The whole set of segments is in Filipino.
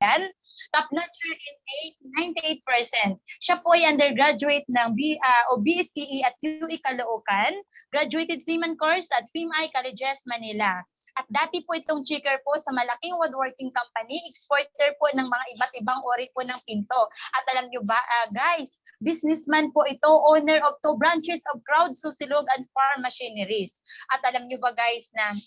yan. Top notcher is 98%. Siya po ay undergraduate ng BSEE at UE Caloocan, graduated seaman course at PMI Colleges, Manila. At dati po itong checker po sa malaking woodworking company, exporter po ng mga iba't ibang uri po ng pinto. At alam nyo ba, guys, businessman po ito, owner of 2 branches of Crowd, Susilog and Farm Machineries. At alam nyo ba guys na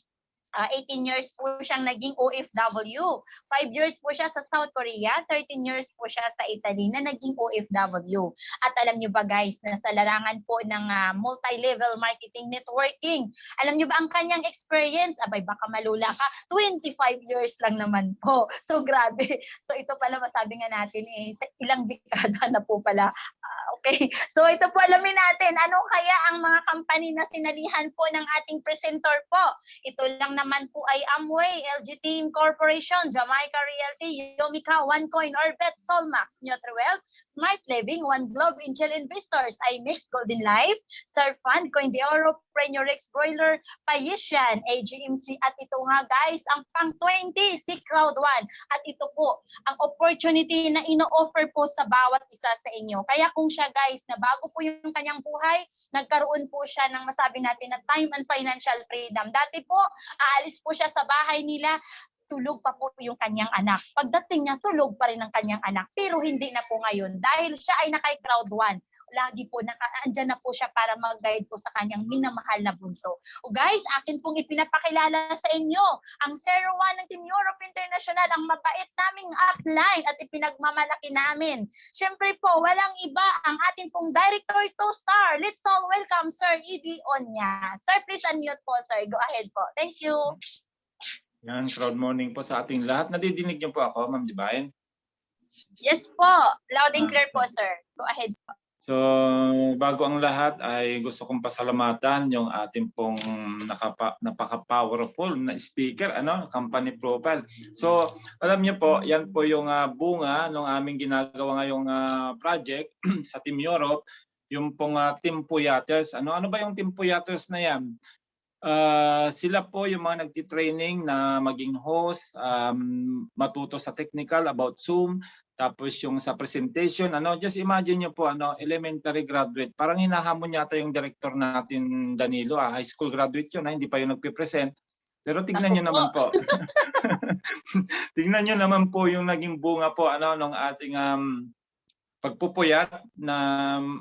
18 years po siyang naging OFW. 5 years po siya sa South Korea, 13 years po siya sa Italy na naging OFW. At alam nyo ba guys, na sa larangan po ng multi-level marketing networking, alam nyo ba ang kanyang experience? Abay, baka malula ka, 25 years lang naman po. So grabe. So ito pala masabi nga natin, sa ilang dekada na po pala. Okay. So ito po alamin natin, ano kaya ang mga company na sinalihan po ng ating presenter po? Ito lang naman po ay Amway, LG Team Corporation, Jamaica Realty, Yomica, OneCoin, Orbit, Solmax, Nutriwealth, Smart Living, One Globe, Angel Investors, iMix, Golden Life, Surfund, Coin de Oro, Prenurex, Broiler, Payesian, AGMC, at ito nga guys, ang pang-20, si Crowd1. At ito po, ang opportunity na ino-offer po sa bawat isa sa inyo. Kaya kung siya guys, na bago po yung kanyang buhay, nagkaroon po siya ng masabi natin na time and financial freedom. Dati po, aalis po siya sa bahay nila, tulog pa po yung kanyang anak. Pagdating niya, tulog pa rin ang kanyang anak. Pero hindi na po ngayon. Dahil siya ay naka-Crowd1. Lagi po, andyan na po siya para mag-guide po sa kanyang minamahal na bunso. O guys, akin pong ipinapakilala sa inyo ang 01 ng Team Europe International, ang mabait naming upline at ipinagmamalaki namin. Siyempre po, walang iba ang ating pong Director to Star. Let's all welcome Sir Eddie Onya. Sir, please unmute po, sir. Go ahead po. Thank you. Yan, crowd morning po sa ating lahat. Nadidinig niyo po ako, Ma'am Dibayan? Yes po. Loud and clear po, sir. Go ahead po. So, bago ang lahat ay gusto kong pasalamatan yung ating pong napaka-powerful na speaker, company profile. So, alam niyo po, yan po yung bunga ng aming ginagawa ngayong project sa Team Europe, yung pong Team Puyates. Ano ba yung Team Puyates na yan? Sila po yung mga nagtitraining na maging host, matuto sa technical about Zoom, tapos yung sa presentation, just imagine nyo po, elementary graduate. Parang hinahamon yata yung director natin, Danilo, high school graduate yun, hindi pa yung nagpe-present. Pero tingnan nyo naman po. Tingnan nyo naman po yung naging bunga po, ng ating pagpupuyat na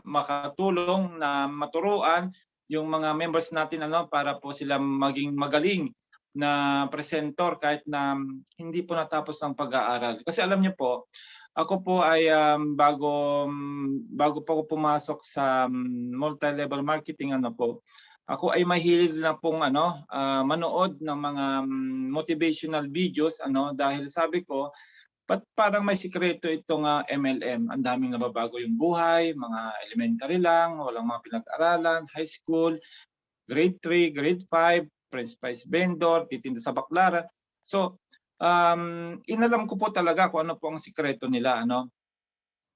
makatulong, na maturuan yung mga members natin, para po sila maging magaling na presenter kahit na hindi po natapos ang pag-aaral. Kasi alam niyo po, ako po ay bago po ako pumasok sa multi-level marketing, ako ay mahilig na pong manood ng mga motivational videos, dahil sabi ko, parang may sikreto itong MLM. Ang daming nababago yung buhay, mga elementary lang, walang mga pinag-aralan, high school, grade 3, grade 5, French fries vendor, titinda sa baklaran. So, inalam ko po talaga kung ano po ang sikreto nila.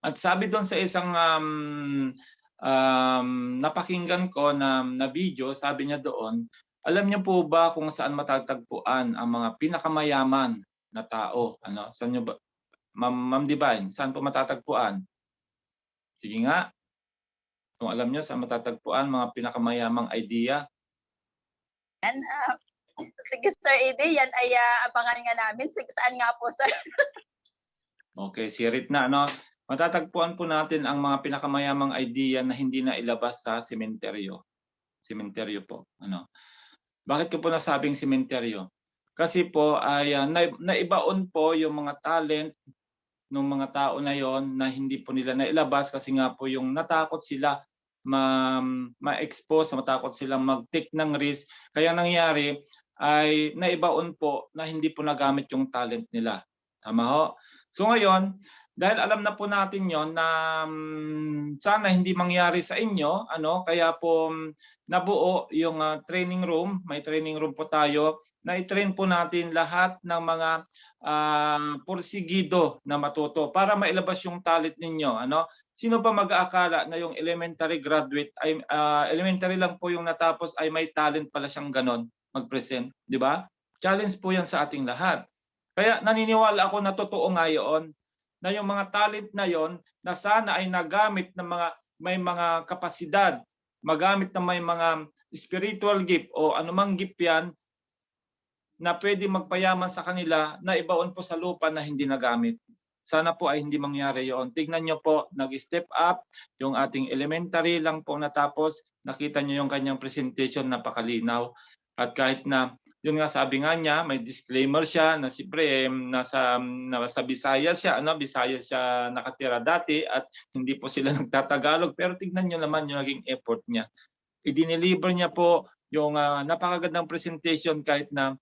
At sabi doon sa isang napakinggan ko na video, sabi niya doon, alam niyo po ba kung saan matatagpuan ang mga pinakamayaman na tao? Saan niyo ba? Ma'am Divine, saan po matatagpuan? Sige nga. Kung alam niyo saan matatagpuan mga pinakamayamang idea. Yan, sige Sir Eddie, yan ay abangan nga namin. Sige, saan nga po, sir? Okay, sirit na. Matatagpuan po natin ang mga pinakamayamang idea na hindi na ilabas sa sementeryo. Sementeryo po. Bakit ko po nasabing sementeryo? Kasi po ay naibaon po yung mga talent ng mga tao na yon na hindi po nila nailabas kasi nga po yung natakot sila ma-expose, matakot silang mag-take ng risk. Kaya nangyari ay naibaon po na hindi po nagamit yung talent nila. Tama ho? So ngayon, dahil alam na po natin yon na sana hindi mangyari sa inyo, kaya po nabuo yung training room. May training room po tayo na i-train po natin lahat ng mga porsigido na matuto para mailabas yung talent ninyo. Sino pa mag-aakala na yung elementary graduate ay elementary lang po yung natapos ay may talent pala siyang ganon mag-present, di ba? Challenge po yan sa ating lahat. Kaya naniniwala ako na totoo nga yun, na yung mga talent na yon na sana ay nagamit ng mga may mga kapasidad, magamit na may mga spiritual gift o anumang gift yan na pwede magpayaman sa kanila na ibaon po sa lupa na hindi nagamit. Sana po ay hindi mangyari yon. Tignan nyo po, nag-step up, yung ating elementary lang po natapos, nakita nyo yung kanyang presentation, napakalinaw. At kahit na, yun nga sabi nga niya, may disclaimer siya na siyempre nasa Visayas siya, Visayas siya nakatira dati at hindi po sila nagtatagalog. Pero tignan nyo naman yung naging effort niya. I-deliver niya po yung napakagandang presentation kahit na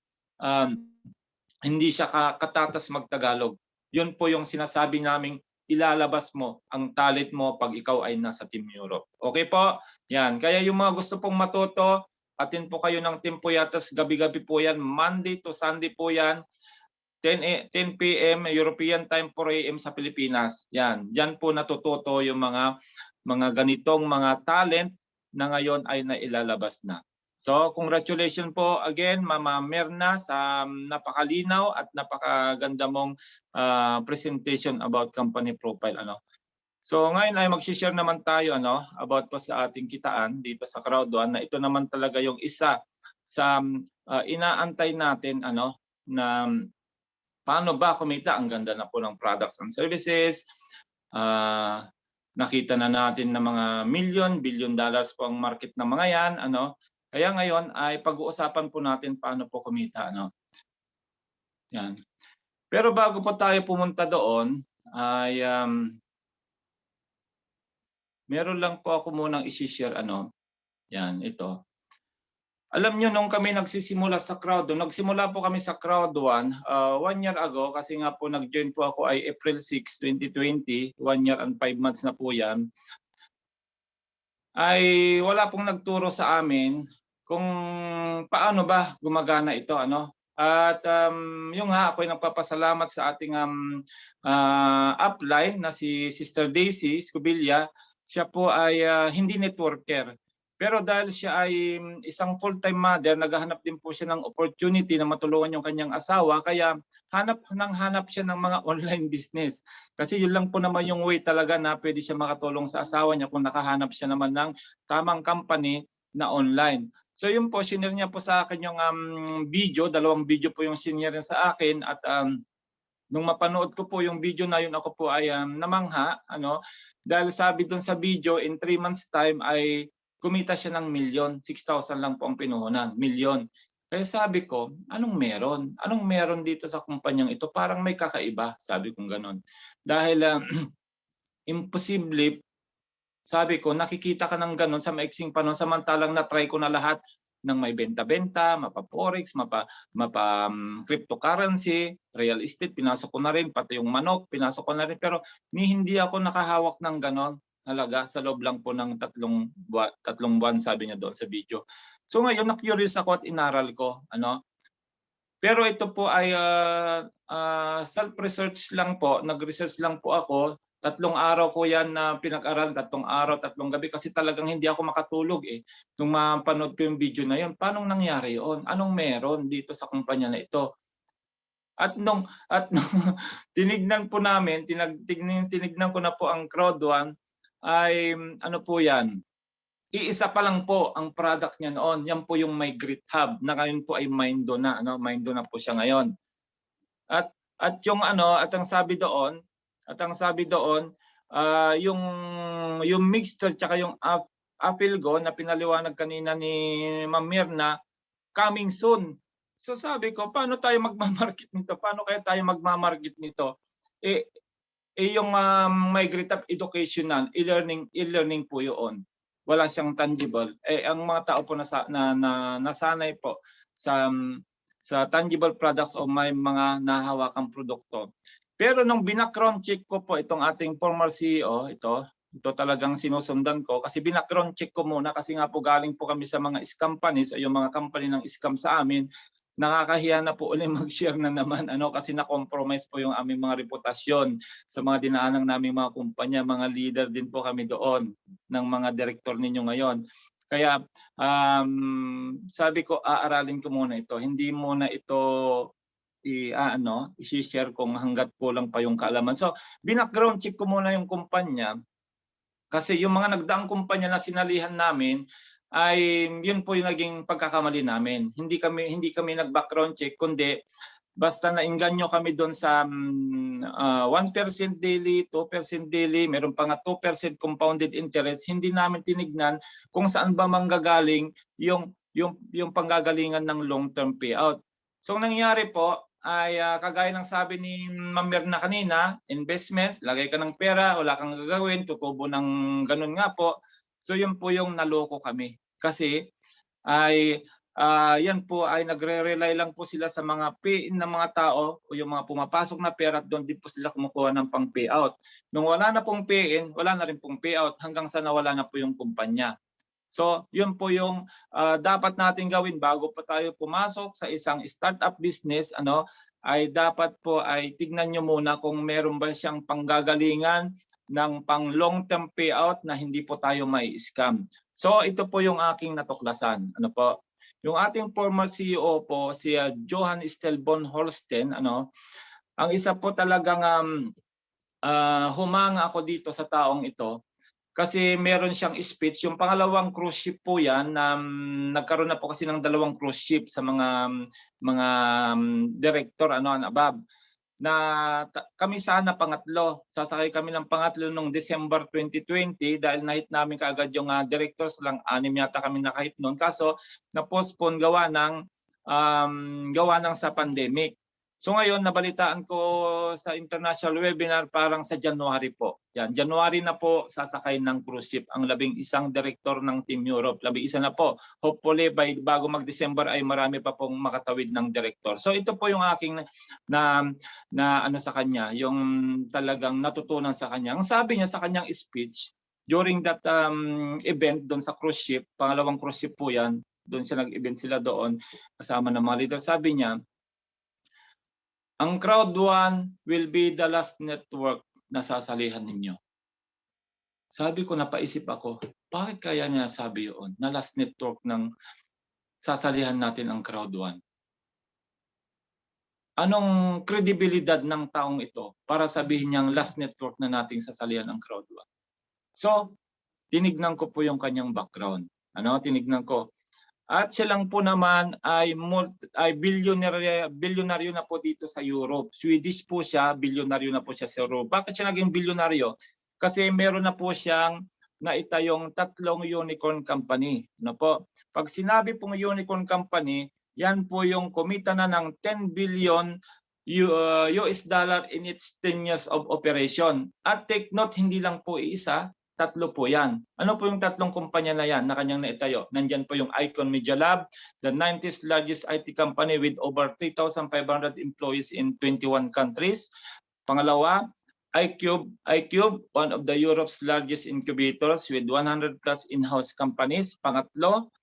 hindi siya katatas magtagalog. Yun po yung sinasabi naming ilalabas mo ang talent mo pag ikaw ay nasa Team Europe. Okay po? Yan. Kaya yung mga gusto pong matuto, atin po kayo ng Team Puyatas, gabi-gabi po yan. Monday to Sunday po yan. 10 p.m. European time, 4 a.m. sa Pilipinas. Yan. Diyan po natututo yung mga ganitong mga talent na ngayon ay nailalabas na. So, congratulations po again, Mama Merna, sa napakalinaw at napakaganda mong presentation about company profile. So, ngayon ay mag-share naman tayo about po sa ating kitaan dito sa Crowd1 na ito naman talaga yung isa sa inaantay natin na paano ba kumita. Ang ganda na po ng products and services. Nakita na natin na mga billion dollars po ang market ng mga yan. Kaya ngayon ay pag-uusapan po natin paano po kumita. Yan. Pero bago po tayo pumunta doon, ay meron lang po ako munang i-share. Yan, ito. Alam nyo, nung kami nagsisimula sa Crowd, nagsimula po kami sa Crowd1 1 year ago, kasi nga po nag-join po ako ay April 6, 2020, 1 year and 5 months na po yan. Ay wala pong nagturo sa amin kung paano ba gumagana ito. At yung ako ay nagpapasalamat sa ating upline na si Sister Daisy Escobilla. Siya po ay hindi networker. Pero dahil siya ay isang full-time mother, naghahanap din po siya ng opportunity na matulungan yung kanyang asawa. Kaya hanap siya ng mga online business. Kasi yun lang po naman yung way talaga na pwede siya makatulong sa asawa niya kung nakahanap siya naman ng tamang company na online. So yun po, sinare niya po sa akin yung video, 2 video po yung sinare sa akin. At nung mapanood ko po yung video na yun, ako po ay namangha. Dahil sabi dun sa video, in 3 months time ay kumita siya ng 1,000,000. 6,000 lang po ang pinuhunan, 1,000,000. Kaya sabi ko, anong meron? Anong meron dito sa kumpanyang ito? Parang may kakaiba, sabi kong ganon. Dahil imposible, sabi ko, nakikita ka ng ganon sa maiksing panahon, samantalang na-try ko na lahat ng may benta-benta, mapa-forex, cryptocurrency, real estate, pinasok ko na rin, pati yung manok, pinasok ko na rin. Pero hindi ako nakahawak ng ganon halaga sa loob lang po ng 3 buwan, sabi niya doon sa video. So ngayon, na-curious ako at inaral ko. Pero ito po ay self-research lang po. Nag-research lang po ako. 3 araw ko yan na pinag-aral, 3 araw, 3 gabi, kasi talagang hindi ako makatulog nung mapanood ko yung video na yun. Paano nangyari yun? Anong meron dito sa kumpanya na ito? At nung tinignan po namin, tinignan ko na po ang Crowd1, ay po yan, iisa pa lang po ang product niya noon. Yan po yung My Grit Hub na ngayon po ay Mindo na. Mindo na po siya ngayon. At yung at ang sabi doon, yung mixture tsaka yung Apilgo na pinaliwanag kanina ni Ma'am Mirna, coming soon. So sabi ko, paano tayo magmamarket nito? Paano kaya tayo magmamarket nito? Yung My Grit Hub educational, e-learning po yun. Wala siyang tangible. Ang mga tao po nasanay po sa tangible products o may mga nahahawakang produkto. Pero nung binackground check ko po itong ating former CEO, ito talagang sinusundan ko kasi binackground check ko muna, kasi nga po galing po kami sa mga scam companies o yung mga company ng scam sa amin. Nakakahiya na po ulit mag-share na naman kasi na-compromise po yung aming mga reputasyon sa mga dinaanang naming mga kumpanya. Mga leader din po kami doon ng mga direktor ninyo ngayon. Kaya sabi ko, aaralin ko muna ito. Hindi muna ito i-share kung hangga't kulang pa yung kaalaman. So, binackground check ko muna yung kumpanya kasi yung mga nagdaang kumpanya na sinalihan namin ay yun po yung naging pagkakamali namin. Hindi kami nag-background check kundi basta nainganyo kami doon sa 1% daily, 2% daily, meron pa nga 2% compounded interest, hindi namin tinignan kung saan ba manggagaling yung panggagalingan ng long-term payout. So ang nangyari po ay kagaya ng sabi ni Ma'am Mirna kanina, investment, lagay ka ng pera, wala kang gagawin, tutubo ng ganun nga po. So yun po yung naloko kami. Kasi ay yan po ay nagre-rely lang po sila sa mga pay-in ng mga tao o yung mga pumapasok na pera at doon din po sila kumukuha ng pang payout. Nung wala na pong pay-in, wala na rin pong payout hanggang sa nawala na po yung kumpanya. So, yun po yung dapat natin gawin bago pa tayo pumasok sa isang startup business, ay dapat po ay tignan nyo muna kung meron ba siyang panggagalingan ng pang long-term payout na hindi po tayo mai-scam. So, ito po yung aking natuklasan. Yung ating former CEO po, si Johan Stelbon Holsten, ang isa po talagang humanga ako dito sa taong ito. Kasi meron siyang speech, yung pangalawang cruise ship po yan, nagkaroon na po kasi ng 2 cruise ship sa mga director and above. Na kami sana pangatlo, sasakay kami ng pangatlo noong December 2020 dahil nahit namin kaagad yung directors lang, 6 yata kami nakahit noon. Kaso na-postpone gawa ng sa pandemic. So ngayon, nabalitaan ko sa international webinar parang sa January po. Yan, January na po sasakay ng cruise ship ang 11 director ng Team Europe. 11 na po. Hopefully bago mag-December ay marami pa pong makatawid ng director. So ito po yung aking na sa kanya, yung talagang natutunan sa kanya. Ang sabi niya sa kanyang speech during that event doon sa cruise ship, pangalawang cruise ship po yan, doon siya nag-event sila doon kasama ng mga leader. Sabi niya, ang Crowd1 will be the last network na sasalihan ninyo. Sabi ko, napaisip ako, bakit kaya niya sabi yun, na last network ng sasalihan natin ang Crowd1? Anong kredibilidad ng taong ito para sabihin niyang last network na nating sasalihan ang Crowd1? So, tinignan ko po yung kanyang background. Tinignan ko. At siya lang po naman ay bilyonaryo na po dito sa Europe. Swedish po siya, bilyonaryo na po siya sa Europe. Bakit siya naging bilyonaryo? Kasi meron na po siyang naitayong 3 unicorn company. Pag sinabi pong unicorn company, yan po yung kumita na ng 10 billion US dollar in its 10 years of operation. At take note, hindi lang po iisa, 3 po yan. Ano po yung 3 kumpanya na yan na kanyang naitayo? Nandyan po yung Icon Media Lab, the 90th largest IT company with over 3,500 employees in 21 countries. Pangalawa, iCube, one of the Europe's largest incubators with 100 plus in-house companies. Pangatlo,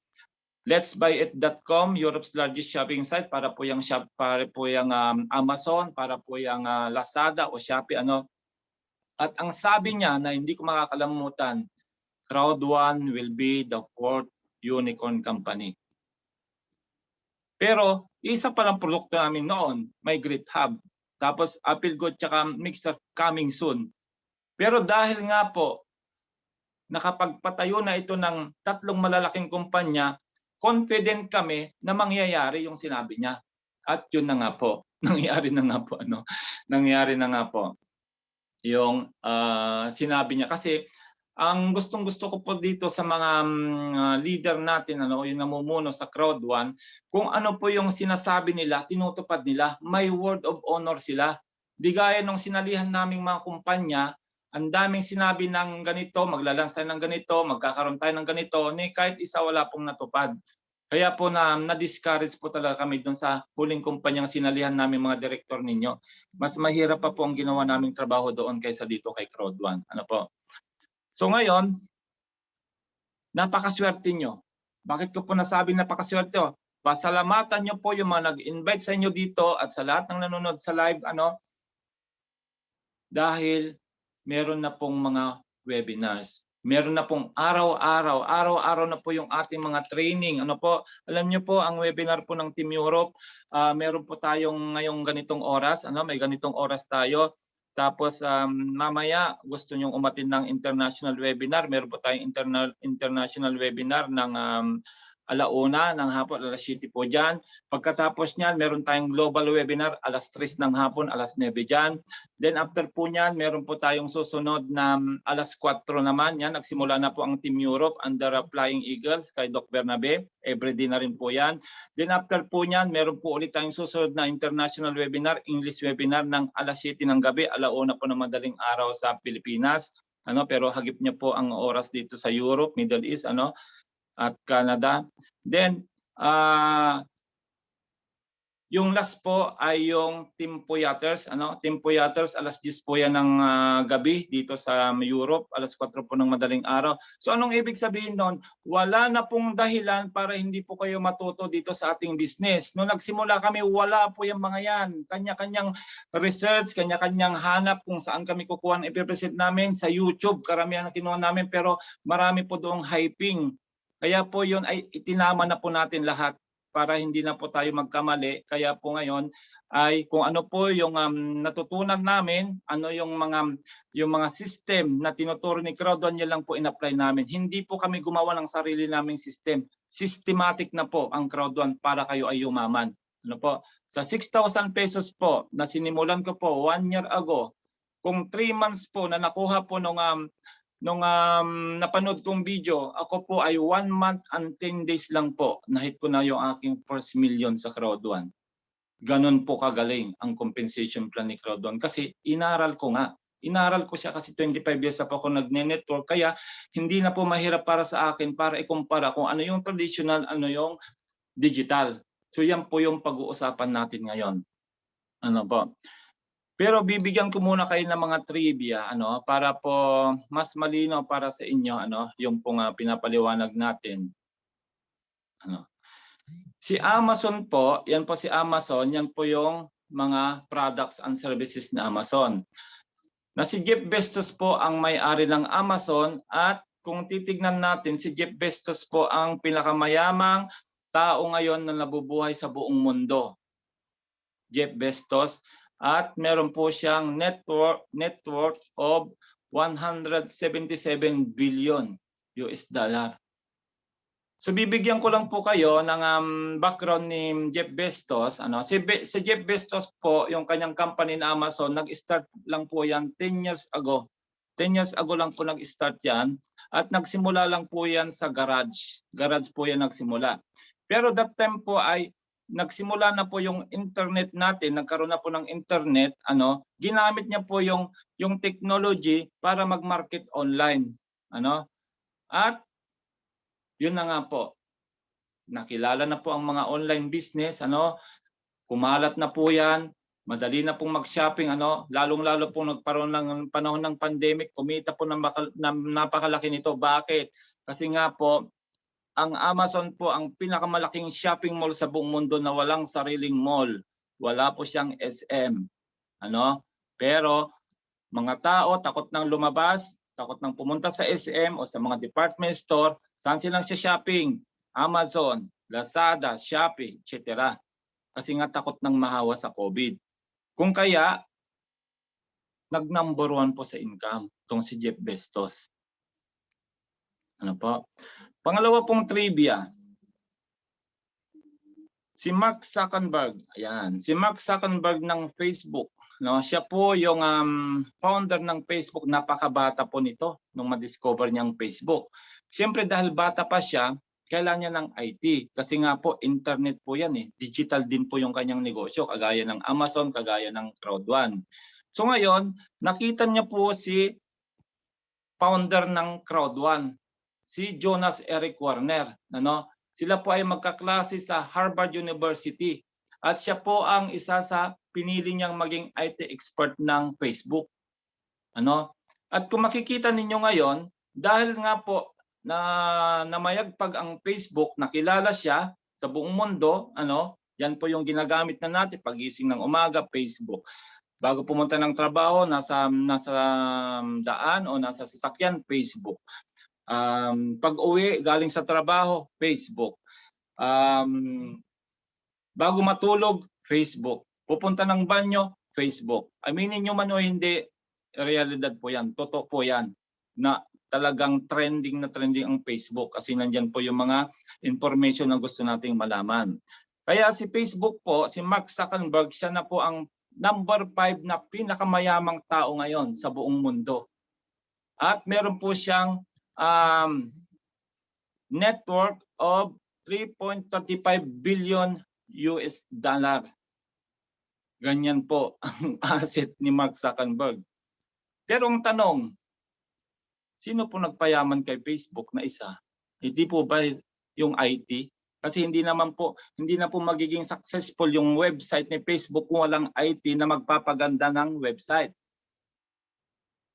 letsbuyit.com, Europe's largest shopping site, para po yung Amazon, para po yung Lazada o Shopee, At ang sabi niya na hindi ko makakalimutan, Crowd1 will be the 4th unicorn company. Pero isa palang produkto namin noon, may GritHub. Tapos Apple Go tsaka Mixer coming soon. Pero dahil nga po, nakapagpatayo na ito ng 3 malalaking kumpanya, confident kami na mangyayari yung sinabi niya. At yun na nga po, nangyari na nga po. Yung sinabi niya. Kasi ang gustong-gusto ko po dito sa mga leader natin, yung namumuno sa Crowd1, kung ano po yung sinasabi nila, tinutupad nila. May word of honor sila. Di gaya nung sinalihan naming mga kumpanya, ang daming sinabi ng ganito, maglalans tayo ng ganito, magkakaroon tayo ng ganito, kahit isa wala pong natupad. Kaya po na-discourage po talaga kami doon sa huling kumpanyang sinalihan namin mga direktor ninyo. Mas mahirap pa po ang ginawa naming trabaho doon kaysa dito kay Crowd1. So ngayon, napakaswerte nyo. Bakit ko po nasabi napakaswerte? Pasalamatan nyo po yung mga nag-invite sa inyo dito at sa lahat ng nanonood sa live, dahil meron na pong mga webinars. Meron na pong araw-araw na po yung ating mga training. Ano po, alam niyo po ang webinar po ng Team Europe, meron po tayong ngayong ganitong oras, may ganitong oras tayo. Tapos mamaya gusto niyo umattend ng international webinar, meron po tayong international webinar ng 1:00 ng hapon, 7:00 po diyan. Pagkatapos niyan, meron tayong global webinar 3:00 ng hapon, 9:00 diyan. Then after po niyan, meron po tayong susunod na 4:00 naman. Yan, nagsimula na po ang Team Europe under Flying Eagles kay Doc Bernabe. Everyday na rin po yan. Then after po niyan, meron po ulit tayong susunod na international webinar, English webinar ng 7:00 ng gabi, 1:00 po ng madaling araw sa Pilipinas. Pero hagip niya po ang oras dito sa Europe, Middle East, at Canada. Then yung last po ay yung Team Puyaters. Team Puyaters, 10:00 po yan ng gabi dito sa Europe, 4:00 po ng madaling araw. So anong ibig sabihin noon? Wala na pong dahilan para hindi po kayo matuto dito sa ating business. Nung nagsimula kami, wala po yung mga yan. Kanya-kanyang research, kanya-kanyang hanap kung saan kami kukuha ng ipipresent namin. Sa YouTube, karamihan na kinuha namin, pero marami po doong hyping. Kaya po yun ay itinama na po natin lahat para hindi na po tayo magkamali. Kaya po ngayon ay kung ano po yung natutunan namin, yung mga system na tinuturo ni Crowd1, yan lang po in-apply namin. Hindi po kami gumawa ng sarili naming system. Systematic na po ang Crowd1 para kayo ay yumaman. Sa 6,000 pesos po na sinimulan ko po 1 year ago, kung 3 months po na nakuha po nung napanood kong video, ako po ay 1 month and 10 days lang po nahit ko na yung aking first million sa Crowd1. Ganon po kagaling ang compensation plan ni Crowd1 kasi inaral ko nga. Inaral ko siya kasi 25 years na po ako nagne-network, kaya hindi na po mahirap para sa akin para ikumpara kung ano yung traditional, ano yung digital. So yan po yung pag-uusapan natin ngayon. Pero bibigyan ko muna kayo ng mga trivia para po mas malinaw para sa inyo yung pong pinapaliwanag natin. Si Amazon po, yan po si Amazon, yan po yung mga products and services ni Amazon. Na si Jeff Bezos po ang may-ari ng Amazon, at kung titignan natin, si Jeff Bezos po ang pinakamayamang tao ngayon na nabubuhay sa buong mundo. Jeff Bezos. At meron po siyang net worth of 177 billion US dollar. So bibigyan ko lang po kayo ng background ni Jeff Bezos. Si Jeff Bezos po, yung kanyang company na Amazon, nag-start lang po yan 10 years ago. 10 years ago lang po nag-start yan. At nagsimula lang po yan sa garage. Garage po yan nagsimula. Pero that time po ay nagsimula na po yung internet natin, nagkaroon na po ng internet, ginamit niya po yung technology para mag-market online. At yun na nga po. Nakilala na po ang mga online business, kumalat na po yan, madali na pong mag-shopping, lalong-lalo po nagkaroon ng panahon ng pandemic, kumita po ng napakalaki nito. Bakit? Kasi nga po, ang Amazon po ang pinakamalaking shopping mall sa buong mundo na walang sariling mall. Wala po siyang SM. Pero mga tao takot nang lumabas, takot nang pumunta sa SM o sa mga department store. Saan silang shopping? Amazon, Lazada, Shopee, etc. Kasi nga takot nang mahawa sa COVID. Kung kaya, nag-number 1 po sa income itong si Jeff Bezos. Pangalawa pong trivia. Si Mark Zuckerberg, ayan, si Mark Zuckerberg ng Facebook, siya po yung founder ng Facebook. Napakabata po nito nung ma-discover niyang Facebook. Siyempre dahil bata pa siya, kailangan niya ng IT kasi nga po internet po yan digital din po yung kanyang negosyo, kagaya ng Amazon, kagaya ng Crowd1. So ngayon, nakita niya po si founder ng Crowd1, si Jonas Eric Warner. Sila po ay magkaklase sa Harvard University at siya po ang isa sa pinili niyang maging IT expert ng Facebook. At kung makikita ninyo ngayon, dahil nga po na namayagpag ang Facebook, nakilala siya sa buong mundo, yan po yung ginagamit na natin pagising ng umaga, Facebook. Bago pumunta ng trabaho, nasa daan o nasa sasakyan, Facebook. Pag-uwi galing sa trabaho, Facebook. Bago matulog, Facebook. Pupunta ng banyo, Facebook. Aminin nyo man o hindi, realidad po yan. Totoo po yan na talagang trending na trending ang Facebook kasi nandyan po yung mga information na gusto nating malaman. Kaya si Facebook po, si Mark Zuckerberg, siya na po ang number 5 na pinakamayamang tao ngayon sa buong mundo. At meron po siyang net worth of 3.35 billion US dollar. Ganyan po ang asset ni Mark Zuckerberg. Pero ang tanong, sino po nagpayaman kay Facebook na isa? Hindi po ba yung IT? Kasi hindi na po magiging successful yung website ni Facebook kung walang IT na magpapaganda ng website.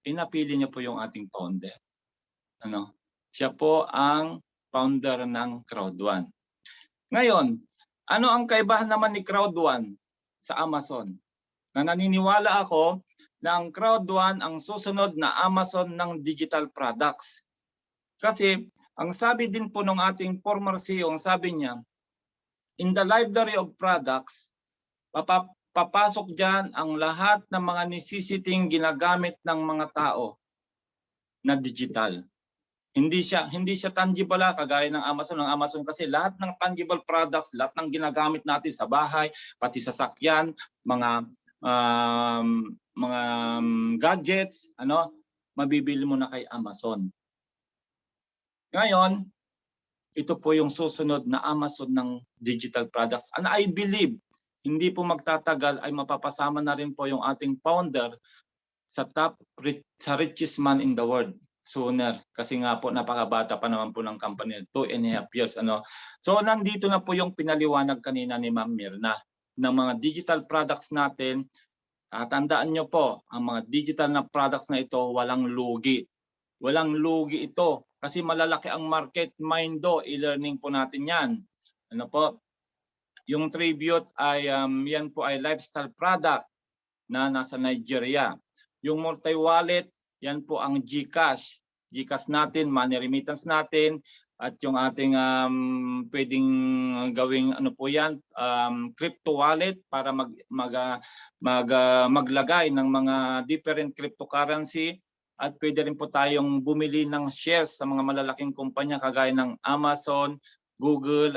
Inapili niya po yung ating founder. Siya po ang founder ng Crowd1. Ngayon, ano ang kaibahan naman ni Crowd1 sa Amazon? Na naniniwala ako na ang Crowd1 ang susunod na Amazon ng digital products. Kasi ang sabi din po ng ating former CEO, ang sabi niya, in the library of products, papasok dyan ang lahat ng mga necessity ginagamit ng mga tao na digital. Hindi siya tangible kagaya ng Amazon. Ang Amazon kasi lahat ng tangible products, lahat ng ginagamit natin sa bahay, pati sa sasakyan, mga gadgets, mabibili mo na kay Amazon. Ngayon, ito po yung susunod na Amazon ng digital products. And I believe, hindi po magtatagal ay mapapasama na rin po yung ating founder sa richest man in the world sooner. Kasi nga po napakabata pa naman po ng company, 2.5 years. So nandito na po yung pinaliwanag kanina ni Ma'am Mirna ng mga digital products natin. Tandaan nyo po, ang mga digital na products na ito, walang lugi. Walang lugi ito kasi malalaki ang market. Mindo, e-learning po natin yan. Yung Tribute ay yan po ay lifestyle product na nasa Nigeria. Yung multi-wallet, yan po ang GCash. GCash natin, money remittance natin, at yung ating pwedeng gawing po yan, crypto wallet para maglagay ng mga different cryptocurrency. At pwede rin po tayong bumili ng shares sa mga malalaking kumpanya kagaya ng Amazon, Google,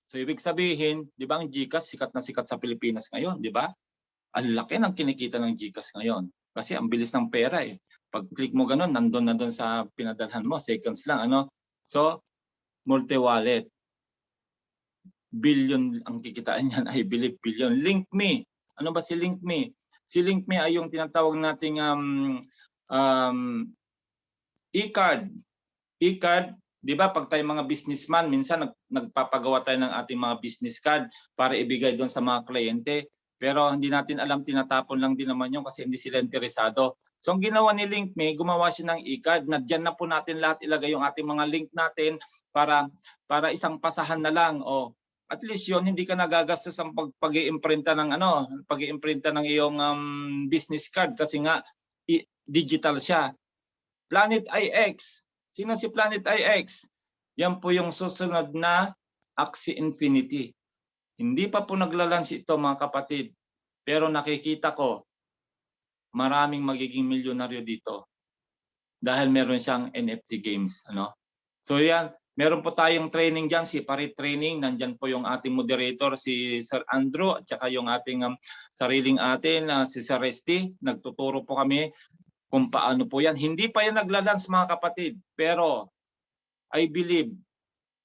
So ibig sabihin, 'di ba ang GCash sikat na sikat sa Pilipinas ngayon, 'di ba? Ang laki ng kinikita ng GCash ngayon kasi ang bilis ng pera eh. Pag-click mo ganun, nandun na doon sa pinadalhan mo, seconds lang, So, multi-wallet. Billion ang kikitain niyan, I believe billion. LinkMe. Ano ba si LinkMe? Si LinkMe ay yung tinatawag nating e-card. E-card, 'di ba, pag tayo mga businessman, minsan nagpapagawa tayo ng ating mga business card para ibigay doon sa mga kliyente. Pero hindi natin alam, tinatapon lang din naman yun kasi hindi sila interesado. So ang ginawa ni LinkMe, gumawa siya ng e-card na diyan na po natin lahat ilagay yung ating mga link natin para isang pasahan na lang. At least yun, hindi ka nagagastos ang pag-iimprinta ng pag-iimprinta ng iyong business card kasi nga digital siya. Planet IX. Sino si Planet IX? Yan po yung susunod na Axie Infinity. Hindi pa po naglalans ito mga kapatid. Pero nakikita ko maraming magiging milyonaryo dito dahil meron siyang NFT games. So yan, meron po tayong training dyan, si Parit Training. Nandyan po yung ating moderator, si Sir Andrew, at saka yung ating sariling atin, si Sir Resty. Nagtuturo po kami kung paano po yan. Hindi pa yan naglalans mga kapatid. Pero I believe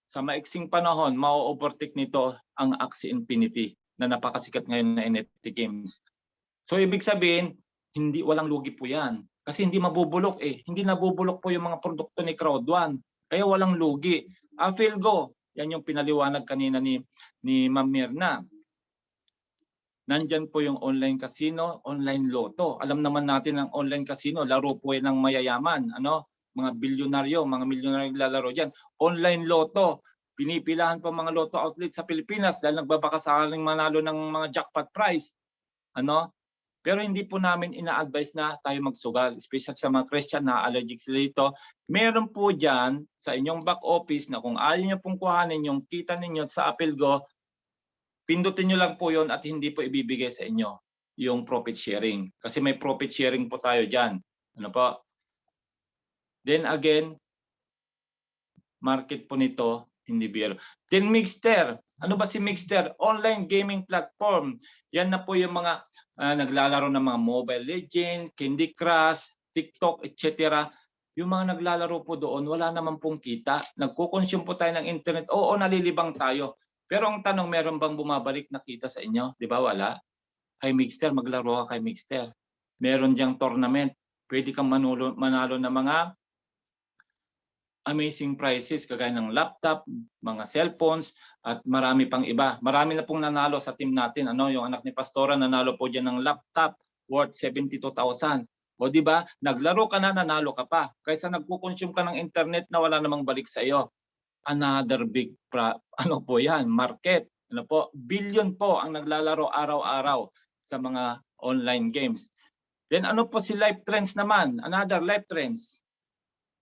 sa maiksing panahon, ma-overtake nito ang Axie Infinity na napakasikat ngayon na NFT games. So ibig sabihin, walang lugi po yan. Kasi hindi mabubulok eh. Hindi nabubulok po yung mga produkto ni Crowd1. Kaya walang lugi. Philgo, yan yung pinaliwanag kanina ni Ma'am Mirna. Nandyan po yung online casino, online loto. Alam naman natin ang online casino, laro po yan ng mayayaman. Mga bilyonaryo, mga milyonaryo lalaro dyan. Online loto, pinipilahan po mga loto outlet sa Pilipinas dahil nagbabaka sakaling manalo ng mga jackpot prize. Pero hindi po namin ina-advise na tayo magsugal, especially sa mga Christian na allergic sila dito. Meron po dyan sa inyong back office na kung ayaw nyo pong kuhanin yung kita ninyo sa Apelgo, pindutin nyo lang po yon at hindi po ibibigay sa inyo yung profit sharing. Kasi may profit sharing po tayo dyan. Ano po? Then again, market po nito, hindi biro. Then Mixter. Ano ba si Mixter? Online gaming platform. Yan na po yung mga naglalaro ng mga Mobile Legends, Candy Crush, TikTok, etc. Yung mga naglalaro po doon, wala naman pong kita. Nagko-consume po tayo ng internet. Oo, nalilibang tayo. Pero ang tanong, meron bang bumabalik na kita sa inyo? Di ba? Wala. Kay Mixter, maglaro ka kay Mixter. Meron diyang tournament. Pwede kang manalo ng mga amazing prizes kagaya ng laptop, mga cellphones at marami pang iba. Marami na pong nanalo sa team natin. Ano, yung anak ni Pastora nanalo po diyan ng laptop worth 72,000. O di ba? Naglaro ka na, nanalo ka pa. Kaysa nagko-consume ka ng internet na wala namang balik sa iyo. Another big ano po 'yan, market. Ano po? Billion po ang naglalaro araw-araw sa mga online games. Then ano po si Life Trends naman? Another Life Trends.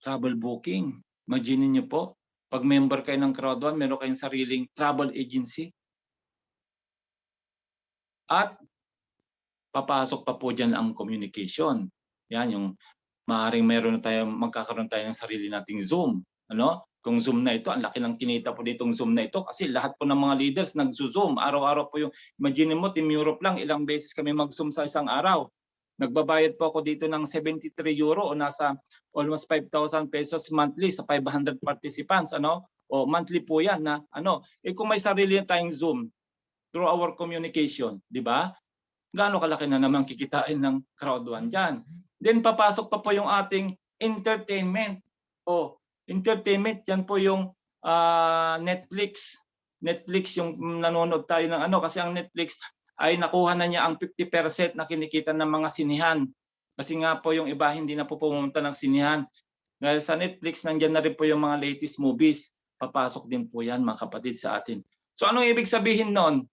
Travel booking. Imagine niyo po, pag member kayo ng Crowd1, meron kayong sariling travel agency. At papasok pa po dyan ang communication. Yan, yung maaaring magkakaroon tayo ng sarili nating Zoom. Ano? Kung Zoom na ito, ang laki ng kinita po ditong Zoom na ito kasi lahat po ng mga leaders nagzo-Zoom. Araw-araw po yung, imagine mo, Team Europe lang, ilang beses kami mag-Zoom sa isang araw. Nagbabayad po ako dito ng 73 euro o nasa almost 5,000 pesos monthly sa 500 participants. Ano? O monthly po yan na ano. Kung may sarili tayong Zoom through our communication, di ba? Gaano kalaki na naman kikitain ng Crowd1 dyan. Then papasok pa po yung ating entertainment. O entertainment, yan po yung Netflix. Netflix yung nanonood tayo ng ano kasi ang Netflix ay nakuha na niya ang 50% na kinikita ng mga sinihan. Kasi nga po yung iba hindi na po pumunta ng sinihan. Dahil sa Netflix, nandiyan na rin po yung mga latest movies. Papasok din po yan mga kapatid sa atin. So anong ibig sabihin nun?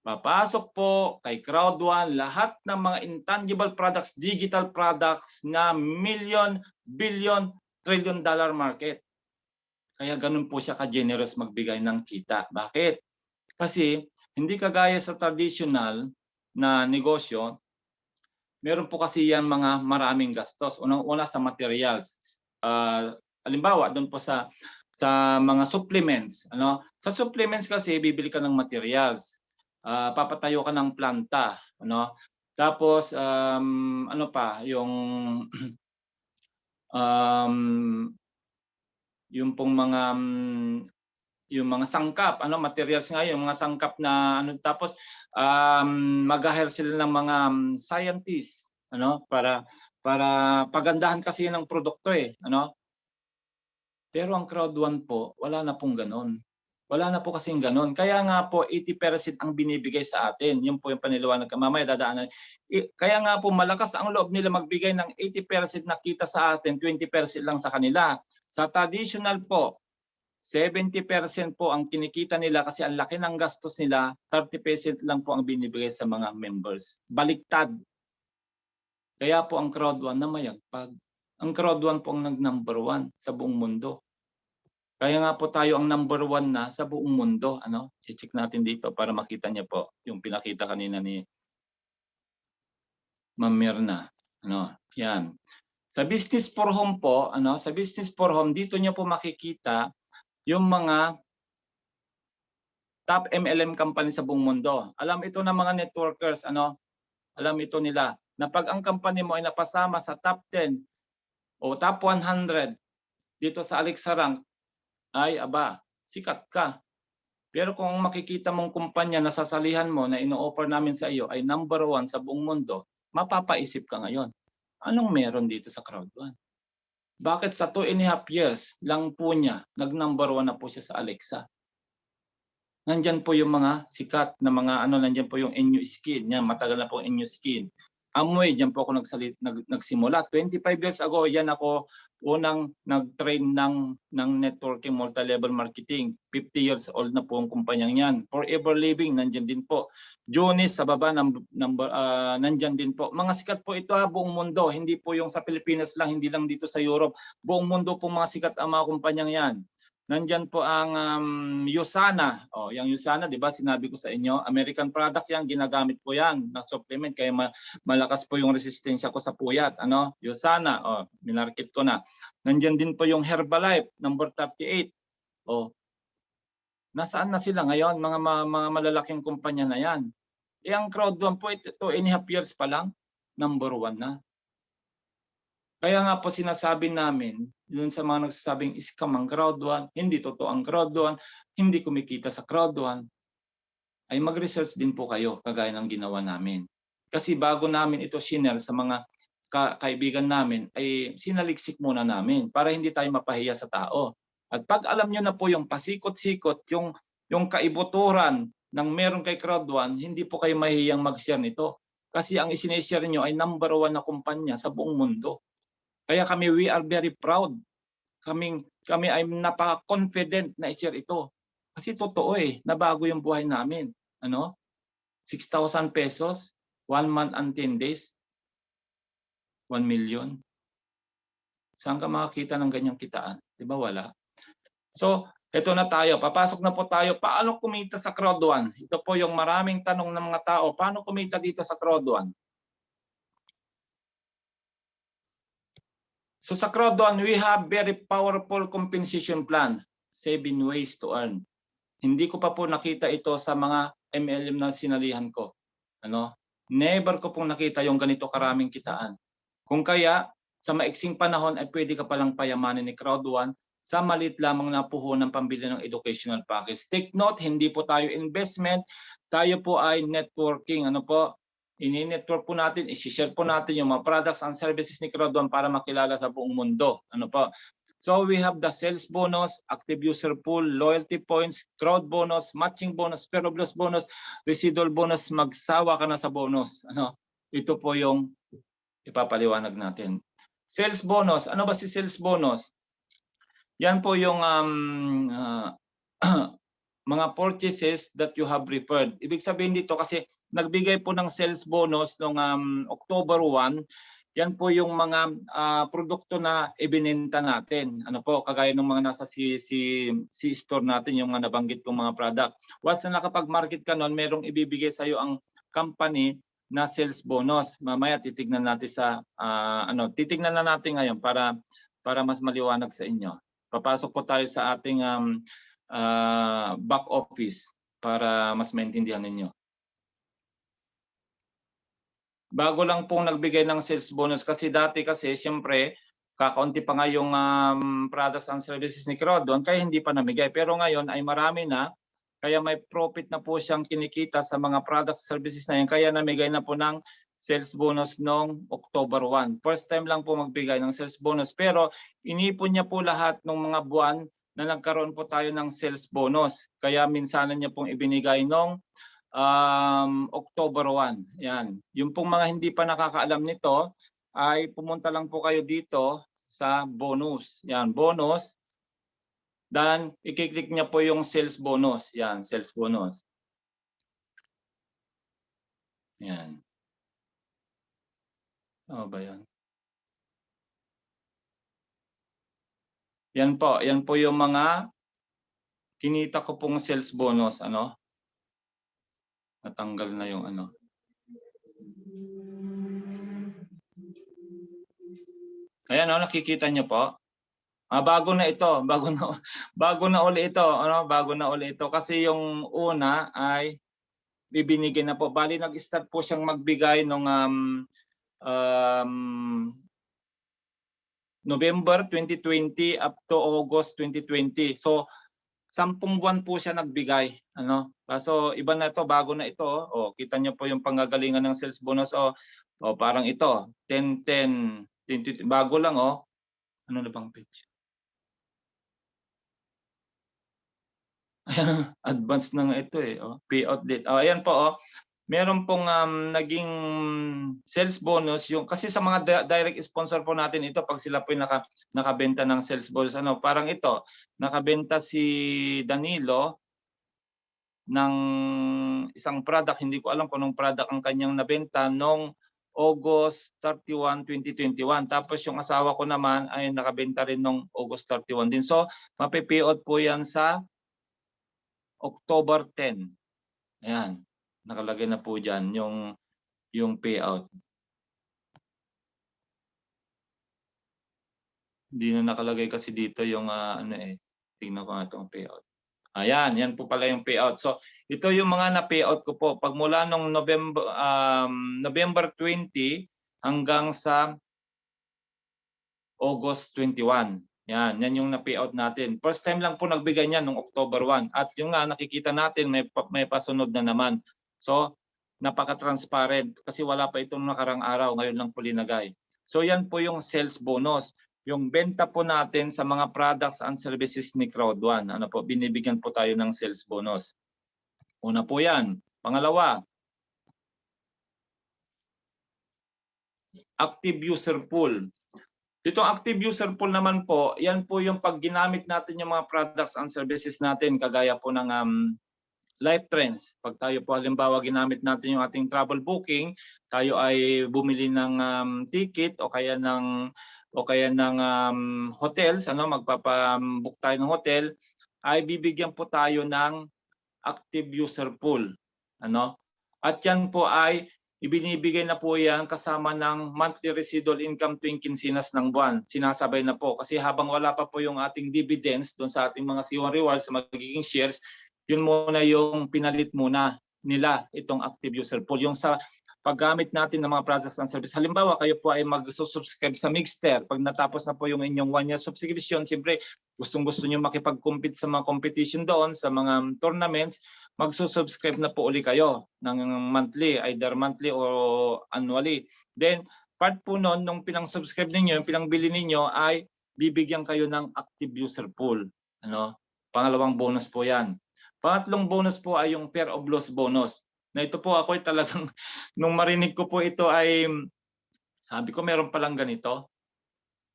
Papasok po kay Crowd1 lahat ng mga intangible products, digital products na million, billion, trillion dollar market. Kaya ganun po siya ka-generous magbigay ng kita. Bakit? Kasi hindi kagaya sa traditional na negosyo, meron po kasi yan mga maraming gastos. Unang-una sa materials. Halimbawa, doon po sa mga supplements. Ano? Sa supplements kasi, bibili ka ng materials. Papatayo ka ng planta. Ano? Tapos, ano pa, yung pong mga yung mga sangkap, ano materials nga yung mga sangkap na ano tapos mag-hire sila ng mga scientists, ano para pagandahan kasi ng produkto ano. Pero ang Crowd1 po, wala na pong ganoon. Wala na po kasing ganoon. Kaya nga po 80% ang binibigay sa atin. Yun po yung paniliwanag ka. Mamaya dadaanan. Kaya nga po malakas ang loob nila magbigay ng 80% na kita sa atin, 20% lang sa kanila. Sa traditional po, 70% po ang kinikita nila kasi ang laki ng gastos nila, 30% lang po ang binibigay sa mga members. Baliktad. Kaya po ang Crowd1 na mayagpag. Ang Crowd1 po ang nag-number 1 sa buong mundo. Kaya nga po tayo ang number 1 na sa buong mundo. Ano? I-check natin dito para makita niyo po yung pinakita kanina ni Ma'am Mirna. Ano? Yan. Sa Business for Home po, ano? Sa Business for Home, dito niyo po makikita yung mga top MLM company sa buong mundo. Alam ito ng mga networkers, ano? Alam ito nila na pag ang company mo ay napasama sa top 10 o top 100 dito sa Alexa Rank, ay aba, sikat ka. Pero kung makikita mong kumpanya na sasalihan mo na ino-offer namin sa iyo ay number 1 sa buong mundo, mapapaisip ka ngayon, anong meron dito sa Crowd1? Bakit sa 2.5 years lang po niya, nag-number 1 na po siya sa Alexa? Nandyan po yung mga sikat na mga ano, nandyan po yung NU Skin. Yan, matagal na po NU Skin. Amway, diyan po ako nagsimula. 25 years ago, yan ako unang nag-train ng networking multi-level marketing. 50 years old na po ang kumpanyang yan. Forever Living, nandyan din po. Junis sa baba, nandyan din po. Mga sikat po ito buong mundo. Hindi po yung sa Pilipinas lang, hindi lang dito sa Europe. Buong mundo po mga sikat ang mga kumpanyang yan. Nandyan po ang USANA. Yung USANA, di ba, sinabi ko sa inyo, American product yan, ginagamit ko yan na supplement, kaya malakas po yung resistensya ko sa puyat. USANA, minarket ko na. Nandyan din po yung Herbalife, number 38. Nasaan na sila ngayon, mga malalaking kumpanya na yan. Ang Crowd 1 po, 2.5 years pa lang, number 1 na. Kaya nga po sinasabi namin, yun sa mga nagsasabing scam ang Crowd 1, hindi totoo ang Crowd 1, hindi kumikita sa Crowd 1, ay mag-research din po kayo, kagaya ng ginawa namin. Kasi bago namin ito share sa mga kaibigan namin, ay sinaliksik muna namin para hindi tayo mapahiya sa tao. At pag alam nyo na po yung pasikot-sikot, yung kaibuturan ng meron kay Crowd 1, hindi po kayo mahihiyang mag-share nito. Kasi ang isinishare nyo ay number 1 na kumpanya sa buong mundo. Kaya kami, we are very proud. Kami ay napaka-confident na i-share ito. Kasi totoo nabago yung buhay namin. 6,000 pesos, 1 month and 10 days, 1 million. Saan ka makakita ng ganyang kitaan? Di ba wala? So, ito na tayo. Papasok na po tayo. Paano kumita sa Crowd 1? Ito po yung maraming tanong ng mga tao. Paano kumita dito sa Crowd 1? So sa Crowd 1, we have very powerful compensation plan. 7 ways to earn. Hindi ko pa po nakita ito sa mga MLM na sinalihan ko. Never ko pong nakita yung ganito karaming kitaan. Kung kaya, sa maiksing panahon ay pwede ka palang payamanin ni Crowd 1 sa maliit lamang na puhunan pambili ng educational package. Take note, hindi po tayo investment, tayo po ay networking. Ini-network po natin, i-share po natin yung mga products and services ni Crowd 1 para makilala sa buong mundo. So we have the sales bonus, active user pool, loyalty points, crowd bonus, matching bonus, Peroblast bonus, residual bonus, magsawa ka na sa bonus. Ito po yung ipapaliwanag natin. Sales bonus, ano ba si sales bonus? Yan po yung mga purchases that you have referred. Ibig sabihin dito kasi nagbigay po ng sales bonus noong October 1, yan po yung mga produkto na ibinenta natin. Kagaya ng mga nasa si store natin, yung mga nabanggit kong mga product. Once na nakapag-market ka noon, merong ibibigay sa iyo ang company na sales bonus. Mamaya titignan natin titignan na natin ngayon para mas maliwanag sa inyo. Papasok po tayo sa ating back office para mas maintindihan ninyo. Bago lang pong nagbigay ng sales bonus kasi dati siyempre kakaunti pa nga yung products and services ni Crowd 1 kaya hindi pa namigay. Pero ngayon ay marami na kaya may profit na po siyang kinikita sa mga products and services na yan kaya namigay na po ng sales bonus noong October 1. First time lang po magbigay ng sales bonus pero inipon niya po lahat ng mga buwan na nagkaroon po tayo ng sales bonus. Kaya minsanan niya pong ibinigay noong October 1. Yan. Yung pong mga hindi pa nakakaalam nito ay pumunta lang po kayo dito sa bonus. Yan, bonus. Dan i-click niya po yung sales bonus. Yan, sales bonus. Yan. Ano ba yan? Yan po yung mga kinita ko pong sales bonus. Natanggal na yung Ayan, nakikita niyo po. Bago na ito, bago na uli ito, bago na uli ito kasi yung una ay ibinigay na po. Bali nag-start po siyang magbigay nung November 2020 up to August 2020. So 10 buwan po siya nagbigay. Kaso iba na ito, bago na ito. Kita niyo po yung panggagalingan ng sales bonus. Parang ito, 10-10, bago lang. Ano na bang page? Ayan, advance na nga ito payout date. Ayan po. meron pong naging sales bonus yung kasi sa mga direct sponsor po natin ito pag sila po nakabenta ng sales bonus parang ito nakabenta si Danilo ng isang product, hindi ko alam kung anong product ang kanyang nabenta nung August 31, 2021. Tapos yung asawa ko naman ay nakabenta rin nung August 31 din. So mapipayout po yan sa October 10. Ayan, nakalagay na po dyan yung payout. Hindi na nakalagay kasi dito yung tingnan ko nga itong payout. Ayan, yan po pala yung payout. So, ito yung mga na-payout ko po. Pag mula nung November 20 hanggang sa August 21. Yan yung na-payout natin. First time lang po nagbigay niyan nung October 1. At yung nga nakikita natin may pasunod na naman. So, napaka-transparent kasi wala pa itong nakarang araw, ngayon lang po linagay. So, yan po yung sales bonus. Yung benta po natin sa mga products and services ni Crowd1. Binibigyan po tayo ng sales bonus. Una po yan. Pangalawa, active user pool. Itong active user pool naman po, yan po yung pag ginamit natin yung mga products and services natin, kagaya po ng Life Trends. Pag tayo po halimbawa ginamit natin yung ating travel booking, tayo ay bumili ng ticket o kaya ng hotels, magpapabook tayo ng hotel, ay bibigyan po tayo ng active user pool. At yan po ay ibinibigay na po yan kasama ng monthly residual income tuwing kinsinas ng buwan. Sinasabay na po kasi habang wala pa po yung ating dividends doon sa ating mga C1 rewards sa magiging shares, yun muna yung pinalit muna nila itong active user pool. Yung sa paggamit natin ng mga products and services. Halimbawa, kayo po ay mag-subscribe sa Mixter. Pag natapos na po yung inyong 1-year subscription, siyempre gustong-gusto nyo makipag-compete sa mga competition doon, sa mga tournaments, magsusubscribe na po uli kayo ng monthly, either monthly or annually. Then, part po nun, nung pinang-subscribe ninyo, yung pinang-bili ninyo ay bibigyan kayo ng active user pool. Pangalawang bonus po yan. Pangatlong bonus po ay yung pair of loss bonus. Na ito po ako ay talagang, nung marinig ko po ito ay, sabi ko meron palang ganito.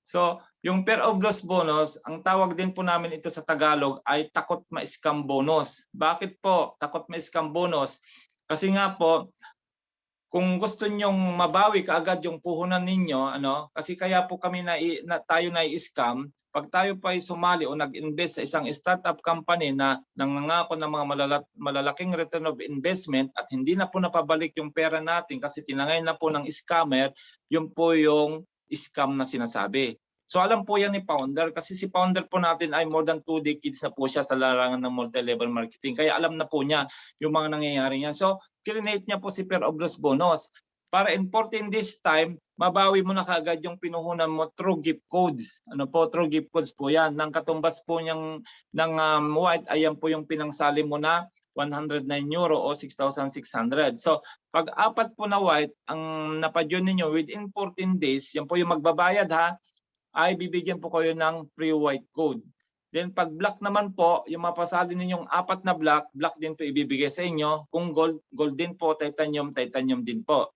So, yung pair of loss bonus, ang tawag din po namin ito sa Tagalog ay takot ma-scam bonus. Bakit po takot ma-scam bonus? Kasi nga po, kung gusto nyong mabawi kaagad yung puhunan ninyo, kasi kaya po kami tayo na-scam, pag tayo pa ay sumali o nag-invest sa isang startup company na nangangako ng mga malalaking return of investment at hindi na po napabalik yung pera natin kasi tinangay na po ng scammer, yun po yung scam na sinasabi. So alam po yan ni Founder kasi si Founder po natin ay more than 2 decades na po siya sa larangan ng multi-level marketing. Kaya alam na po niya yung mga nangyayari niyan. So create niya po si pair of loss bonus. Para important this time, mabawi mo na kaagad yung pinuhunan mo through gift codes. Through gift codes po yan. Nang katumbas po ng white, ayan po yung pinangsali mo na 109 euro o 6,600. So pag apat po na white, ang napadyon ninyo within 14 days, yan po yung magbabayad ay bibigyan po kayo ng free white code. Then pag black naman po, yung mapasali ninyong apat na black din po ibibigay sa inyo. Kung gold din po, titanium din po.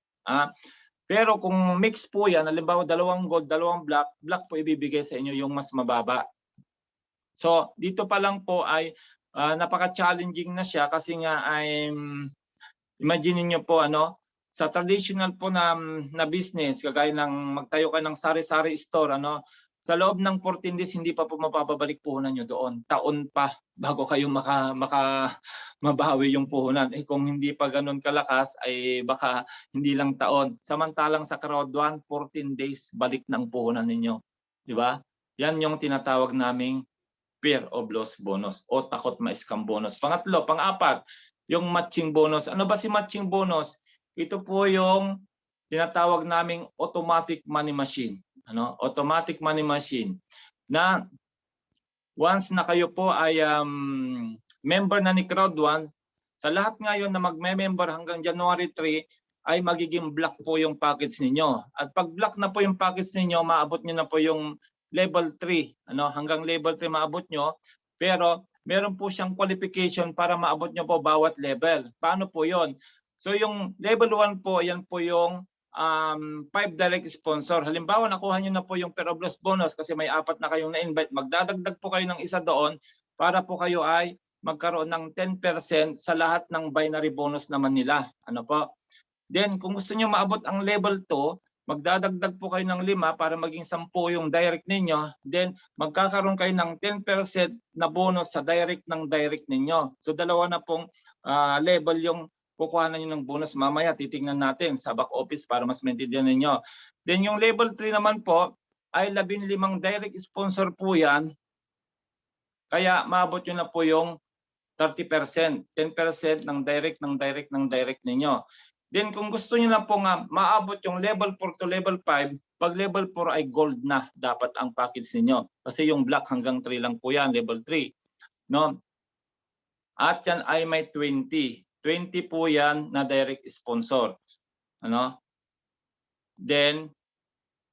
Pero kung mix po yan, halimbawa dalawang gold, dalawang black po ibibigay sa inyo yung mas mababa. So dito pa lang po ay napaka-challenging na siya kasi nga ay imagine niyo po sa traditional po na business, kagaya ng magtayo ka ng sari-sari store, sa loob ng 14 days, hindi pa po mapapabalik puhunan nyo doon. Taon pa bago kayo mabawi yung puhunan. Kung hindi pa ganun kalakas, ay baka hindi lang taon. Samantalang sa Crowd1, 14 days balik ng puhunan ninyo. Di ba? Yan yung tinatawag naming pair of loss bonus o takot ma-scam bonus. Pangatlo, pang-apat, yung matching bonus. Ano ba si matching bonus? Ito po yung tinatawag naming automatic money machine. Automatic money machine na once na kayo po ay member na ni Crowd1, sa lahat ngayon na magme-member hanggang January 3 ay magiging black po yung package ninyo. At pag black na po yung package ninyo, maabot nyo na po yung level 3. Hanggang level 3 maabot nyo. Pero meron po siyang qualification para maabot nyo po bawat level. Paano po yon? So yung level 1 po, yan po yung 5 direct sponsor. Halimbawa, nakuha nyo na po yung pair of loss bonus kasi may 4 na kayong na-invite. Magdadagdag po kayo ng isa doon para po kayo ay magkaroon ng 10% sa lahat ng binary bonus naman nila. Ano po? Then kung gusto niyo maabot ang level 2, magdadagdag po kayo ng 5 para maging 10 yung direct ninyo. Then magkakaroon kayo ng 10% na bonus sa direct ng direct ninyo. So dalawa na pong level yung kukuhanan niyo ng bonus. Mamaya titingnan natin sa back office para mas maintindihan ninyo. Then yung level 3 naman po ay 15 direct sponsor po yan. Kaya maabot nyo na po yung 30%, 10% ng direct ninyo. Then kung gusto niyo na po nga maabot yung level 4 to level 5, pag level 4 ay gold na dapat ang package ninyo. Kasi yung black hanggang 3 lang po yan, level 3. No? At yan ay may 20. 20 po yan na direct sponsor. Ano? Then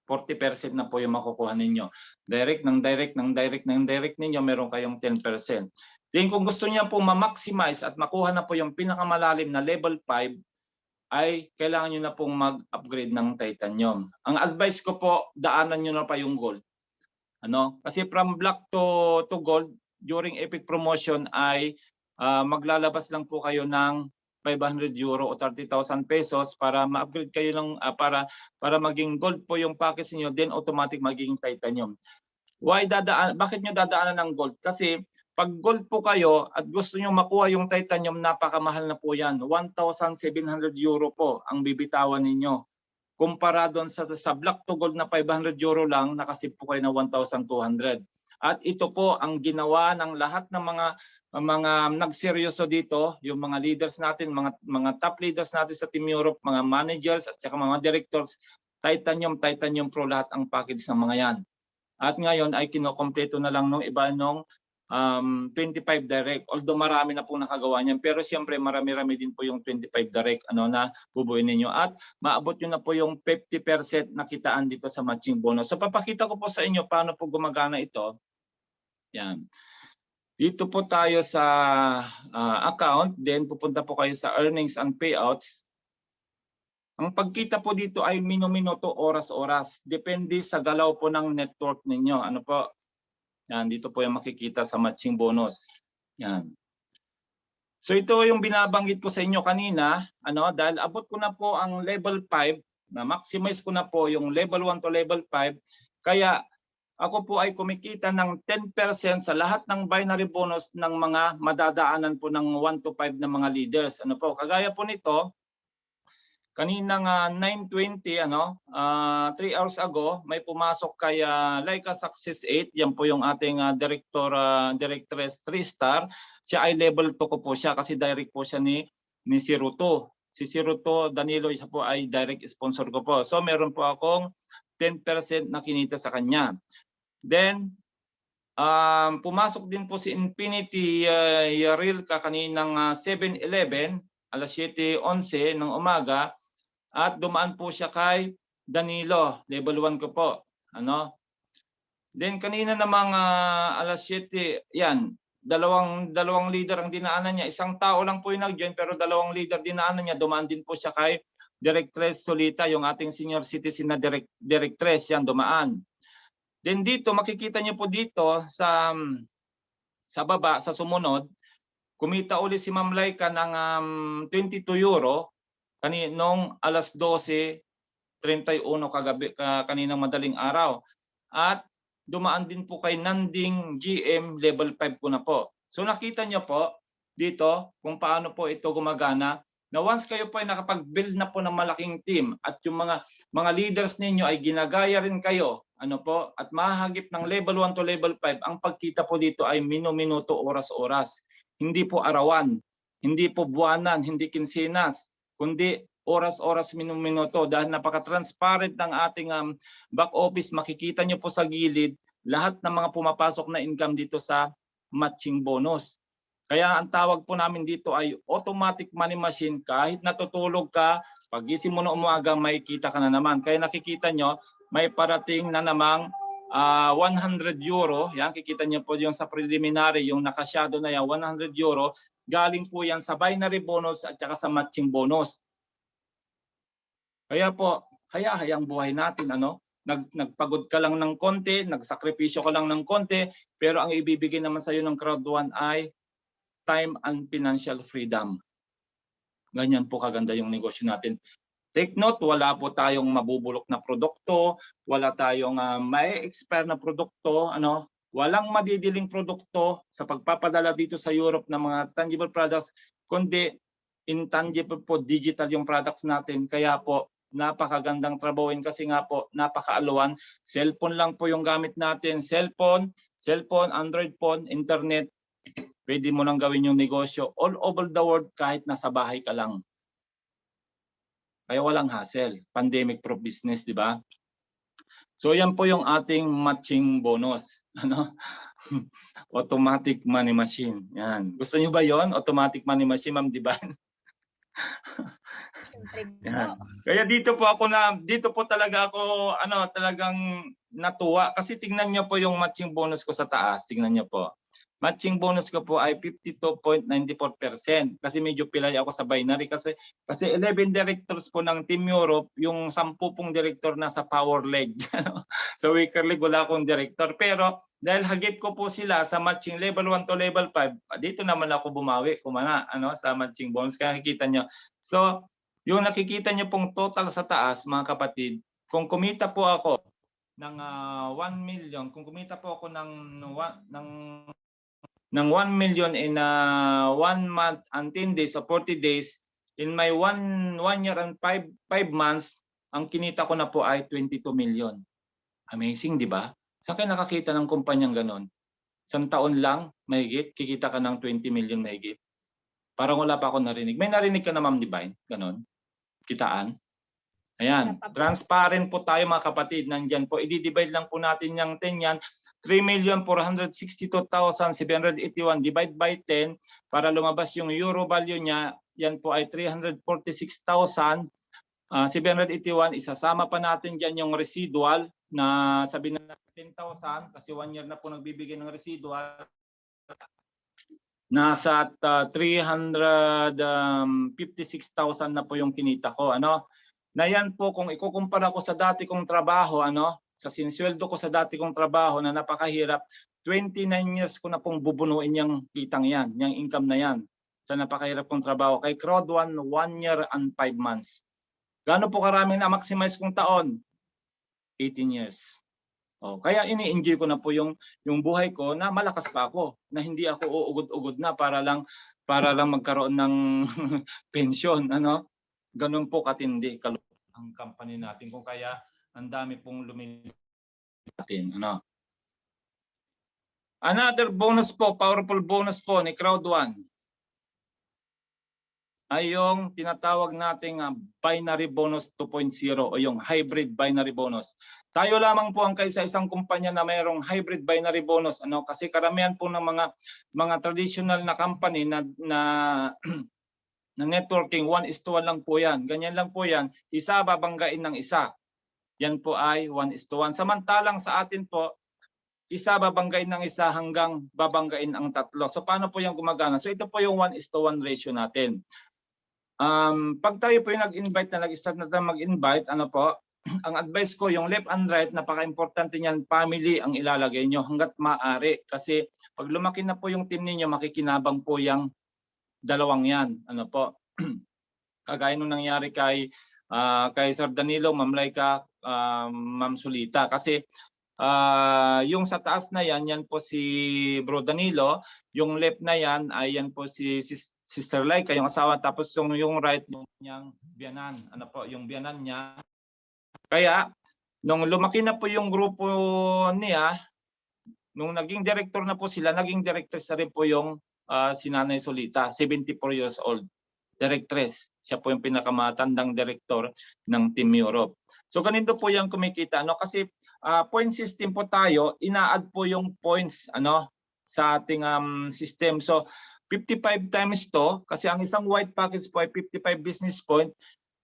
40% na po yung makukuha ninyo. Direct ninyo, meron kayong 10%. Then kung gusto niya po ma-maximize at makuha na po yung pinakamalalim na level 5, ay kailangan nyo na pong mag-upgrade ng titanium. Ang advice ko po, daanan nyo na pa yung gold. Ano? Kasi from black to gold, during epic promotion ay maglalabas lang po kayo ng 500 euro o 30,000 pesos para ma-upgrade kayo ng para maging gold po yung package niyo, then automatic magiging titanium. Bakit nyo dadaanan ng gold? Kasi pag gold po kayo at gusto nyo makuha yung titanium, napakamahal na po yan. 1,700 euro po ang bibitawan ninyo. Kumpara doon sa black to gold na 500 euro lang, nakasip po kayo na 1,200. At ito po ang ginawa ng lahat ng mga nagseryoso dito, yung mga leaders natin, mga top leaders natin sa Team Europe, mga managers at saka mga directors, Titanium Pro lahat ang package ng mga yan. At ngayon ay kinokompleto na lang nung iba nung 25 direct. Although marami na pong nakagawa niyan, pero siyempre marami-rami din po yung 25 direct na bubuin ninyo. At maabot nyo na po yung 50% na kitaan dito sa matching bonus. So papakita ko po sa inyo paano po gumagana ito. Yan. Dito po tayo sa account, then pupunta po kayo sa earnings and payouts. Ang pagkita po dito ay minuto, oras-oras. Depende sa galaw po ng network ninyo. Ano po? Yan, dito po yung makikita sa matching bonus. Yan. So ito yung binabanggit ko sa inyo kanina, dahil abot ko na po ang level 5, na maximize ko na po yung level 1 to level 5, kaya ako po ay kumikita ng 10% sa lahat ng binary bonus ng mga madadaanan po ng 1 to 5 na mga leaders. Ano po? Kagaya po nito, kaninang 9:20 3 hours ago may pumasok kay Laika Success 8, yan po yung ating directress 3-star. Siya ay level 2 ko po siya kasi direct po siya ni si Ruto. Si Ruto Danilo, isa po ay direct sponsor ko po. So meron po akong 10% na kinita sa kanya. Then pumasok din po si Infinity Yarilka kaninang 7:11, alas 7:11 ng umaga. At dumaan po siya kay Danilo, level 1 ko po. Then kanina namang alas 7, yan, dalawang leader ang dinaanan niya. Isang tao lang po yung nag-join pero dalawang leader dinaanan niya. Dumaan din po siya kay Directress Solita, yung ating senior citizen na directress, yan dumaan. Then dito makikita niyo po dito sa baba, sa sumunod, kumita uli si Ma'am Laika ng 22 euro. Noong alas 12:31 kaninang madaling araw. At dumaan din po kay Nanding GM, level 5 ko na po. So nakita nyo po dito kung paano po ito gumagana, na once kayo po ay nakapag-build na po ng malaking team at yung mga leaders ninyo ay ginagaya rin kayo, at mahagip ng level 1 to level 5, ang pagkita po dito ay minuto, oras-oras. Hindi po arawan, hindi po buwanan, hindi kinsinas, kundi oras-oras, minuto, dahil napaka-transparent ng ating back office. Makikita nyo po sa gilid lahat ng mga pumapasok na income dito sa matching bonus. Kaya ang tawag po namin dito ay automatic money machine. Kahit natutulog ka, pagising mo na umaga, may kita ka na naman. Kaya nakikita nyo, may parating na namang 100 euro. Yan, kikita nyo po yung sa preliminary, yung nakashadow na yan, 100 euro. galing po yan sa binary bonus at saka sa matching bonus. Kaya po, hayang buhay natin, ano? Nagpagod ka lang ng konti, nagsakripisyo ka lang ng konti, pero ang ibibigay naman sa iyo ng Crowd 1 ay time and financial freedom. Ganyan po kaganda yung negosyo natin. Take note, wala po tayong mabubulok na produkto, wala tayong may-expire na produkto, ano? Walang madidiling produkto sa pagpapadala dito sa Europe ng mga tangible products, kundi intangible po, digital yung products natin. Kaya po, napakagandang trabawin kasi nga po, napakaaluan. Cellphone lang po yung gamit natin. Cellphone, Android phone, internet. Pwede mo lang gawin yung negosyo all over the world kahit nasa bahay ka lang. Kaya walang hassle. Pandemic-proof business, di ba? So yan po yung ating matching bonus. Ano? Automatic money machine. Yan. Gusto niyo ba yon? Automatic money machine, Ma'am Diban? Yan. Kaya dito po talaga ako talagang natuwa kasi tingnan niyo po yung matching bonus ko sa taas. Tingnan niyo po. Matching bonus ko po ay 52.94% kasi medyo pilay ako sa binary kasi 11 directors po ng Team Europe, yung 10 pong director nasa power leg. Sa weaker leg wala akong director, pero dahil hagip ko po sila sa matching level 1 to level 5, dito naman ako bumawi sa matching bonus. Kaya nakikita nyo. So, yung nakikita nyo pong total sa taas, mga kapatid, kung kumita po ako ng 1 million, kung kumita po ako ng 1 million in 1 month and 10 days o 40 days, in my 1 year and 5 months, ang kinita ko na po ay 22 million. Amazing, di ba? Saan kayo nakakita ng kumpanyang ganon? Isang taon lang, mahigit, kikita ka ng 20 million mahigit. Parang wala pa ako narinig. May narinig ka na, Ma'am Divine? Ganon? Kitaan? Ayan. Transparent po tayo, mga kapatid. Nandyan po. I-divide lang po natin yung 10 yan. 3,462,781 divide by 10 para lumabas yung euro value niya. Yan po ay 346,781. Isasama pa natin dyan yung residual na sabihin na 10,000 kasi 1 year na po nagbibigay ng residual. Nasa 356,000 na po yung kinita ko. Na yan po kung ikukumpara ko sa dati kong trabaho, sa sinsweldo ko sa dati kong trabaho na napakahirap, 29 years ko na pong bubunuin yung kitang yan, yung income na yan sa napakahirap kong trabaho. Kay Crowd 1, 1 year and 5 months. Gaano po karami na maximize kong taon? 18 years. Kaya ini-enjoy ko na po yung buhay ko na malakas pa ako, na hindi ako uugod-ugod na para lang magkaroon ng pensyon, Ganun po katindi ang company natin, kung kaya ang dami pong natin, Another bonus po, powerful bonus po ni Crowd 1 ay yung tinatawag nating binary bonus 2.0 o yung hybrid binary bonus. Tayo lamang po ang kaisa-isang kumpanya na mayroong hybrid binary bonus, kasi karamihan po ng mga traditional na company na networking 1:1 lang po yan. Ganyan lang po yan. Isa babanggain ng isa. Yan po ay 1:1. Samantalang sa atin po, isa babanggain ng isa hanggang babanggain ang tatlo. So paano po yung gumagana? So ito po yung 1:1 ratio natin. Pag tayo po yung nag-invite na nag-start na tayo mag-invite, ang advice ko, yung left and right, napaka-importante niyan, family ang ilalagay nyo hanggat maaari. Kasi pag lumaki na po yung team ninyo, makikinabang po yung dalawang yan. Kagaya nung nangyari kay Sir Danilo, Ma'am Laika, Ma'am Sulita. Kasi yung sa taas na yan po si Bro Danilo, yung left na yan ay yan po si Sister Laika, yung asawa, tapos yung right yung biyanan, yung biyanan niya. Kaya nung lumaki na po yung grupo niya, nung naging director na po sila, naging directress na rin po yung si Nanay Solita, 74 years old, directress. Siya po yung pinakamatandang director ng Team Europe. So ganito po yung kumikita, kasi point system po tayo, ina-add po yung points sa ating system. So 55 times 2, kasi ang isang white package po ay 55 business point,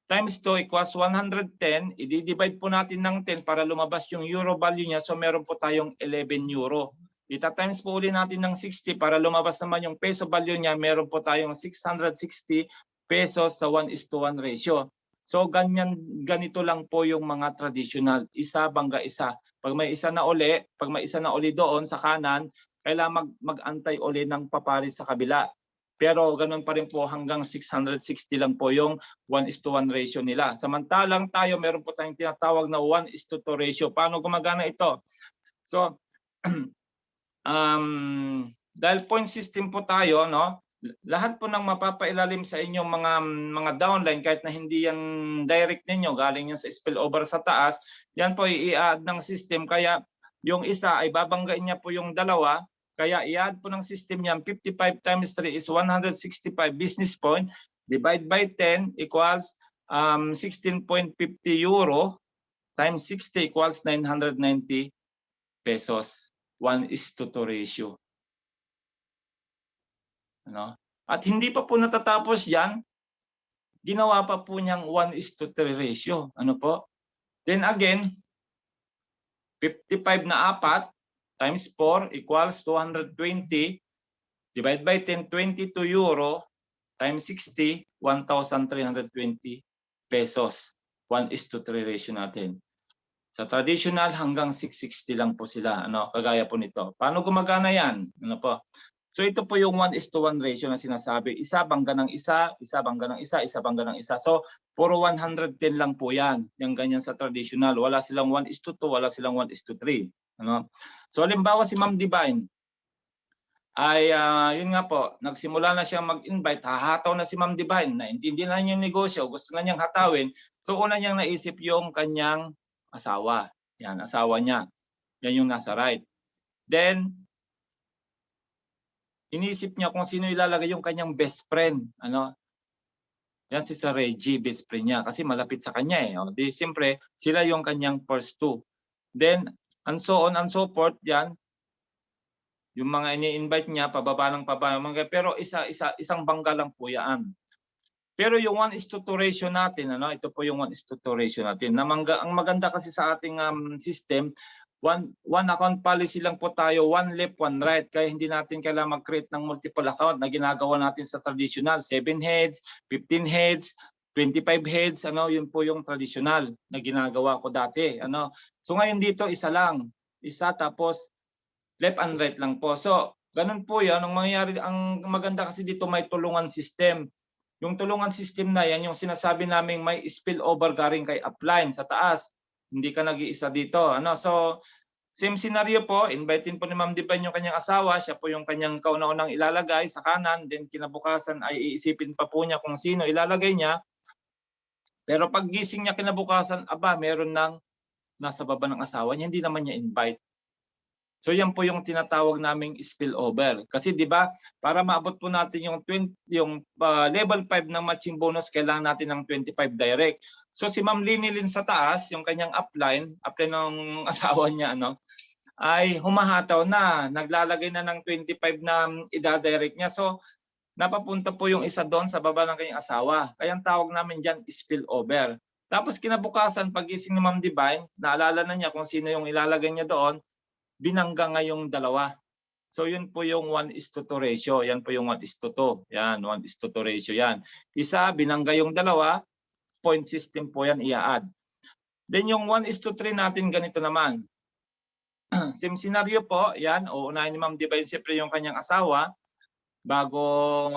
times 2 equals 110. I-divide po natin ng 10 para lumabas yung euro value niya. So meron po tayong 11 euro. Ita-times po uli natin ng 60 para lumabas naman yung peso value niya. Meron po tayong 660 pesos sa 1:1 ratio. So ganito lang po yung mga traditional, isa bangga isa. Pag may isa na uli doon sa kanan, kailangan mag-antay uli ng papares sa kabila. Pero ganun pa rin po hanggang 660 lang po yung 1:1 ratio nila. Samantalang tayo meron po tayong tinatawag na 1:2 ratio. Paano gumagana ito? So dahil point system po tayo, no? Lahat po ng mapapailalim sa inyong mga downline kahit na hindi yan direct ninyo, galing yan sa spillover sa taas, yan po i-add ng system, kaya yung isa ay babanggain niya po yung dalawa, kaya i-add po ng system niyan 55 times 3 is 165 business point, divide by 10 equals 16.50 euro times 60 equals 990 pesos. 1:2 ratio. Ano? At hindi pa po natatapos yan, ginawa pa po niyang 1:3 ratio. Ano po? Then again, 55 na 4 times 4 equals 220. Divide by 10, 22 euro times 60, 1,320 pesos. 1:3 ratio natin. Sa traditional hanggang 660 lang po sila, ano, kagaya po nito. Paano gumagana yan? Ano po? So ito po yung 1:1 ratio na sinasabi. Isa bangga ng isa, isa bangga ng isa, isa bangga ng isa. So puro 110 lang po yan. Yung ganyan sa traditional. Wala silang 1:2, wala silang 1:3. Ano? So halimbawa si Ma'am Divine ay yun nga po, nagsimula na siyang mag-invite, hahataw na si Ma'am Divine, naintindihan na yung negosyo, gusto na niyang hatawin. So una niyang naisip yung kanyang asawa. Yan, asawa niya. Yan yung nasa right. Then, inisip niya kung sino ilalagay yung kanyang best friend. Ano? Yan si Sir Reggie, best friend niya. Kasi malapit sa kanya eh. O, di, siyempre, sila yung kanyang first two. Then, and so on and so forth, yan. Yung mga ini-invite niya, pababa ng pababa. Pero isang bangga lang po yan. Pero yung 1:2 ratio natin, ano, ito po yung 1:2 ratio natin. Ang maganda kasi sa ating system, one account policy lang po tayo, one left, one right. Kaya hindi natin kailangan mag-create ng multiple account na ginagawa natin sa traditional. 7 heads, 15 heads, 25 heads, ano, yun po yung traditional na ginagawa ko dati. Ano. So ngayon dito, isa lang. Isa tapos left and right lang po. So ganun po yan. Ang maganda kasi dito may tulungan system. Yung tulungan system na yan, yung sinasabi naming may spillover galing kay upline sa taas. Hindi ka nag-iisa dito. Ano? So, same scenario po. Invitein po ni Ma'am Divine yung kanyang asawa. Siya po yung kanyang kauna-unang ilalagay sa kanan. Then kinabukasan ay iisipin pa po niya kung sino ilalagay niya. Pero pag gising niya kinabukasan, aba, meron nang nasa baba ng asawa niya. Hindi naman niya invite. So yan po yung tinatawag naming spillover. Kasi 'di ba, para maabot po natin yung level 5 ng matching bonus, kailangan natin ng 25 direct. So si Ma'am Linilin sa taas, yung kanyang upline ng asawa niya, ano, ay humahataw na, naglalagay na ng 25 na ida-direct niya. So napapunta po yung isa doon sa baba ng kanyang asawa. Kaya ang tawag namin diyan spillover. Tapos kinabukasan, pagising ni Ma'am Divine, naalala na niya kung sino yung ilalagay niya doon, binangga ngayong dalawa. So yun po yung 1:2 ratio. Yan po yung 1:2. Yan, 1:2 ratio yan. Isa, binangga yung dalawa, point system po yan i-add. Then yung 1:3 natin ganito naman. Same scenario po, yan. Uunahin ni Ma'am Divine siyempre yung kanyang asawa bago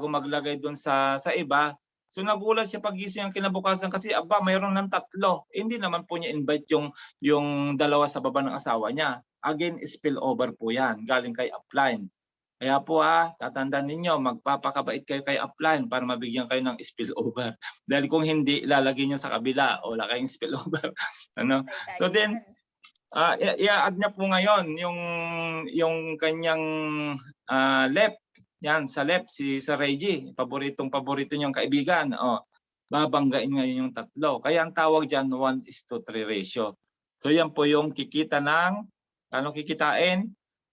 maglagay doon sa iba. So nagulat siya pagising ang kinabukasan kasi aba, mayroon ng 3. Hindi naman po niya invite yung dalawa sa baba ng asawa niya. Again, spillover po yan, galing kay upline. Kaya po tatandaan ninyo, magpapakabait kayo kay upline para mabigyan kayo ng spillover. Dahil kung hindi, ilalagay niyo sa kabila, wala kayong spillover. Ano? So then, i-add niya po ngayon yung kanyang left. Yan, sa left, si Reggie, paborito niyang kaibigan. Babanggain ngayon yung 3. Kaya ang tawag dyan, 1:3 ratio. So yan po yung kikita ng, ano kikitain?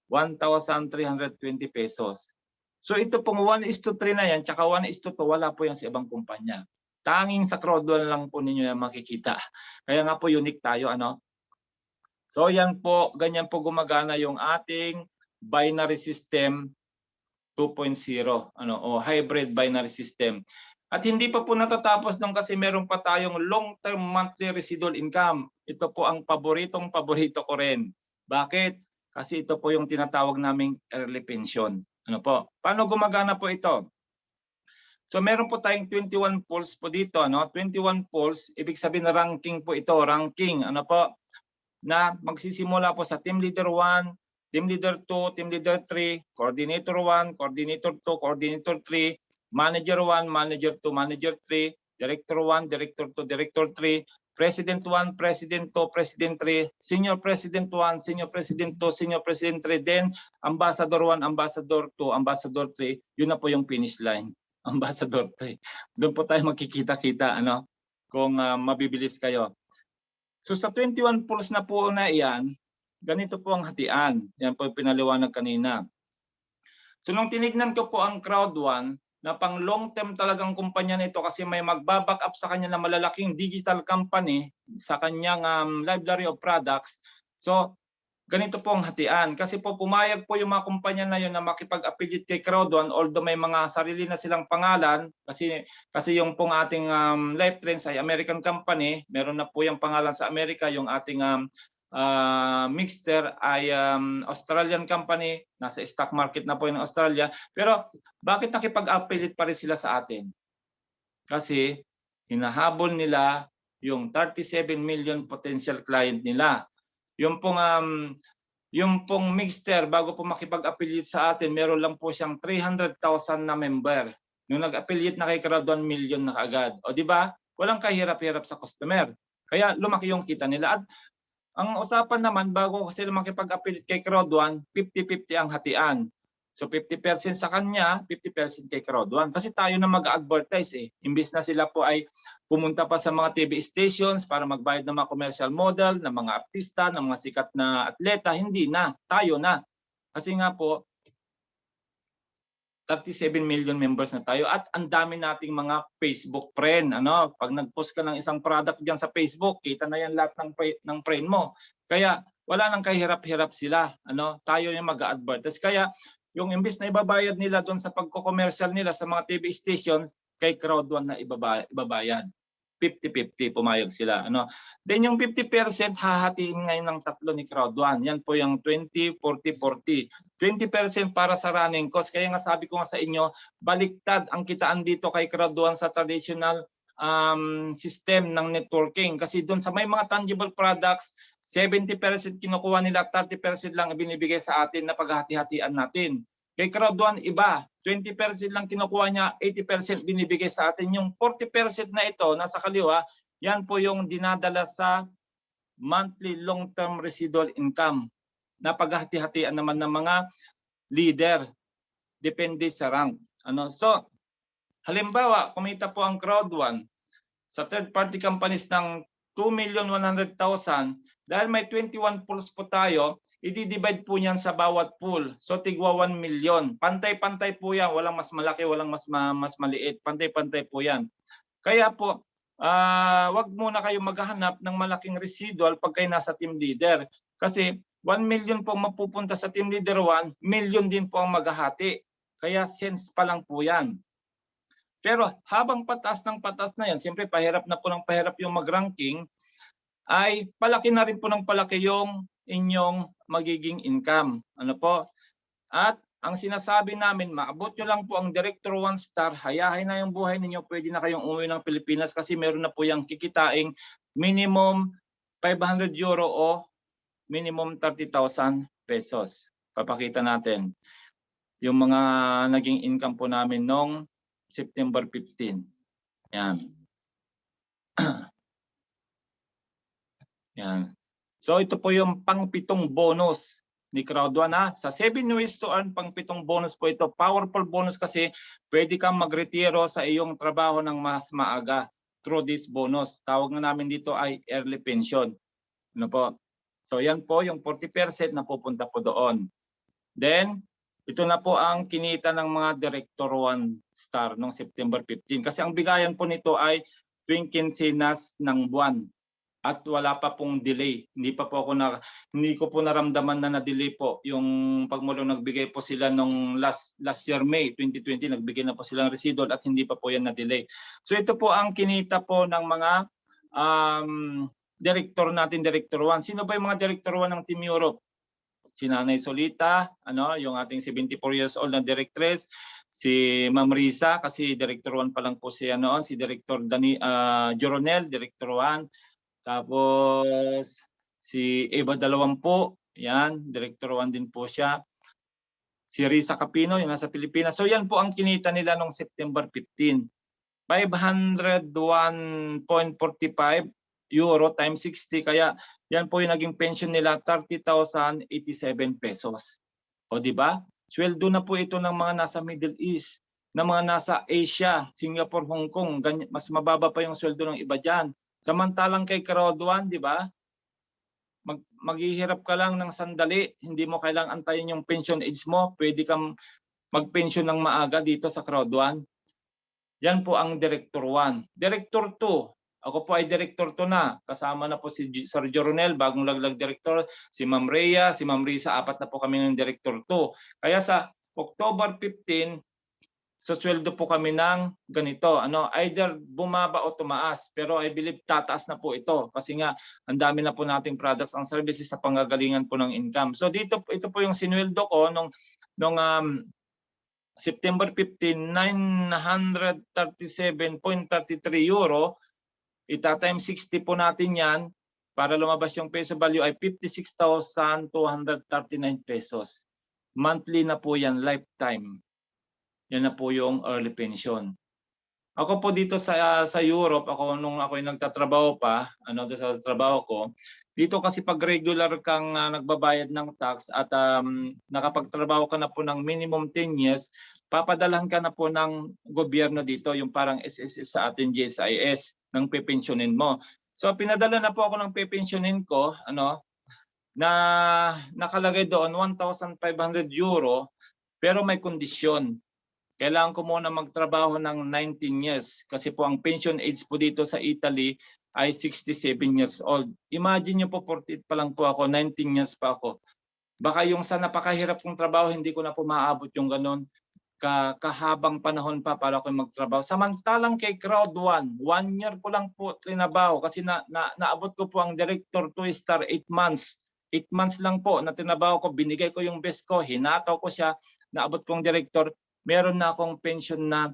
1,320 pesos. So ito pong 1:3 na yan, tsaka 1:2, wala po yan sa ibang kumpanya. Tanging sa Crodwell lang po ninyo yan makikita. Kaya nga po unique tayo, ano? So yan po, ganyan po gumagana yung ating binary system 2.0 o hybrid binary system. At hindi pa po natatapos nung kasi meron pa tayong long-term monthly residual income. Ito po ang paborito ko rin. Bakit? Kasi ito po yung tinatawag naming early pension. Ano po? Paano gumagana po ito? So meron po tayong 21 pools po dito, 21 pools, ibig sabihin na ranking po ito, ranking, na magsisimula po sa team leader 1, team leader 2, team leader 3, coordinator 1, coordinator 2, coordinator 3, manager 1, manager 2, manager 3, director 1, director 2, director 3, president 1, president 2, president 3, senior president 1, senior president 2, senior president 3, then ambassador 1, ambassador 2, ambassador 3, yun na po yung finish line. Ambassador 3. Doon po tayo magkikita-kita kung mabibilis kayo. So sa 21 pools na po na iyan, ganito po ang hatian. Yan po yung pinaliwanag kanina. So nung tinignan ko po ang Crowd1, na pang long term talagang kumpanya nito kasi may magbaback up sa kanya na malalaking digital company sa kanyang library of products. So ganito po ang hatian. Kasi po pumayag po yung mga kumpanya na yun na makipag-affiliate kay Crowd1, although may mga sarili na silang pangalan kasi yung pong ating Life Trends ay American company, meron na po yung pangalan sa Amerika, yung ating Mixter ay Australian company, nasa stock market na po in Australia. Pero bakit nakipag-affiliate pa rin sila sa atin? Kasi hinahabol nila yung 37 million potential client nila. Yung pong Mixter, bago po makipag-affiliate sa atin, meron lang po siyang 300,000 na member. Nung nag-affiliate na kay Crowd1, million na kaagad. O di ba? Walang kahirap-hirap sa customer. Kaya lumaki yung kita nila. At ang usapan naman, bago sila makipag-affiliate kay Crowd1, 50-50 ang hatian. So 50% sa kanya, 50% kay Crowd1. Kasi tayo na mag-advertise eh. Imbis na sila po ay pumunta pa sa mga TV stations para magbayad ng mga commercial model, ng mga artista, ng mga sikat na atleta. Hindi na. Tayo na. Kasi nga po, 37 million members na tayo at ang dami nating mga Facebook friend. Pag nag-post ka ng isang product diyan sa Facebook, kita na yan lahat ng friend mo. Kaya wala nang kahirap-hirap sila. Tayo yung mag-advertise. Kaya yung imbis na ibabayad nila doon sa pagko-commercial nila sa mga TV stations, kay Crowd1 na ibabayad. 50-50 pumayag sila. Then yung 50% hahatiin ngayon ng tatlo ni Crowd1. Yan po yung 20, 40, 40. 20% para sa running cost. Kaya nga sabi ko nga sa inyo, baliktad ang kitaan dito kay Crowd1 sa traditional system ng networking. Kasi doon sa may mga tangible products, 70% kinukuha nila, 30% lang binibigay sa atin na paghati-hatian natin. Kay Crowd1, iba. 20% lang kinukuha niya, 80% binibigay sa atin. Yung 40% na ito, nasa kaliwa, yan po yung dinadala sa monthly long-term residual income na paghati-hatian naman ng mga leader. Depende sa rank. So, halimbawa, kumita po ang Crowd1 sa third-party companies ng 2,100,000, dahil may 21 pools po tayo, i-divide po niyan sa bawat pool. So tigwa 1 million. Pantay-pantay po yan. Walang mas malaki, walang mas maliit. Pantay-pantay po yan. Kaya po, wag muna kayo maghahanap ng malaking residual pag kayo nasa team leader. Kasi 1 million po mapupunta sa team leader 1, million din po ang maghahati. Kaya sense pa lang po yan. Pero habang patas na yan, siyempre pahirap na po ng pahirap yung mag-ranking, ay palaki na rin po ng palaki yung inyong magiging income. At ang sinasabi namin, maabot nyo lang po ang Director 1 Star, hayahay na yung buhay ninyo, pwede na kayong umuwi ng Pilipinas kasi meron na po yung kikitaing minimum 500 euro o minimum 30,000 pesos. Papakita natin yung mga naging income po namin noong September 15. Yan. Yan. So ito po yung pang-pitong bonus ni Crowd1. Sa 7 ways to earn, pang-pitong bonus po ito. Powerful bonus kasi pwede kang magretiro sa iyong trabaho ng mas maaga through this bonus. Tawag na namin dito ay early pension. So yan po yung 40% na pupunta po doon. Then, ito na po ang kinita ng mga Director 1 Star noong September 15. Kasi ang bigayan po nito ay tuwing kinsinas ng buwan. at wala pa pong delay. Hindi ko po naramdaman na na-delay po yung pagmulong nagbigay po sila nung last year May 2020, nagbigay na po silang residual at hindi pa po yan na-delay. So ito po ang kinita po ng mga director natin, Director 1. Sino ba yung mga Director 1 ng Team Europe? Si Nanay Solita, yung ating 74 years old na directress, si Ma'am Risa, kasi Director 1 pa lang po siya noon, si Director Joronel, Director 1, tapos si Eva Dalawampu, yan, Director 1 din po siya. Si Risa Capino, yung nasa Pilipinas. So yan po ang kinita nila noong September 15. 501.45 euro times 60, kaya yan po yung naging pension nila, 30,087 pesos. O di ba? Sweldo na po ito ng mga nasa Middle East, ng mga nasa Asia, Singapore, Hong Kong, ganyan, mas mababa pa yung sweldo ng iba diyan. Samantalang kay Karoduan, di ba? Maghihirap ka lang ng sandali, hindi mo kailangang antayin yung pension age mo, pwede kang magpension ng maaga dito sa Karoduan. Yan po ang Director 1. Director 2, ako po ay Director 2 na. Kasama na po si Sir Joronel, bagong laglag Director, si Ma'am Rhea, si Ma'am Risa, 4 na po kami ng Director 2. Kaya sa October 15, sweldo po kami ng ganito, either bumaba o tumaas, pero I believe tataas na po ito kasi nga ang dami na po nating products and services sa panggagalingan po ng income. So ito po yung sinweldo ko nung September 15, 937.33 euro. Ita-times 60 po natin yan para lumabas yung peso value ay 56,239 pesos. Monthly na po yan, lifetime. Yan na po yung early pension. Ako po dito sa Europe, nung ako yung nagtatrabaho pa, sa trabaho ko, dito kasi pag regular kang nagbabayad ng tax at nakapagtrabaho ka na po ng minimum 10 years, papadalhan ka na po ng gobyerno dito, yung parang SSS sa atin, GSIS, ng pepensyonin mo. So pinadala na po ako ng pepensyonin ko, na nakalagay doon 1,500 euro, pero may kondisyon. Kailangan ko muna magtrabaho ng 19 years kasi po ang pension age po dito sa Italy ay 67 years old. Imagine nyo po, 48 pa lang po ako, 19 years pa ako. Baka yung sa napakahirap kong trabaho, hindi ko na po maaabot yung ganun kahabang panahon pa para ako magtrabaho. Samantalang kay Crowd 1, 1 year ko lang po trinabaho kasi naabot ko po ang Director 2 star 8 months. 8 months lang po na trinabaho ko, binigay ko yung best ko, hinataw ko siya, naabot kong Director. Meron na akong pension na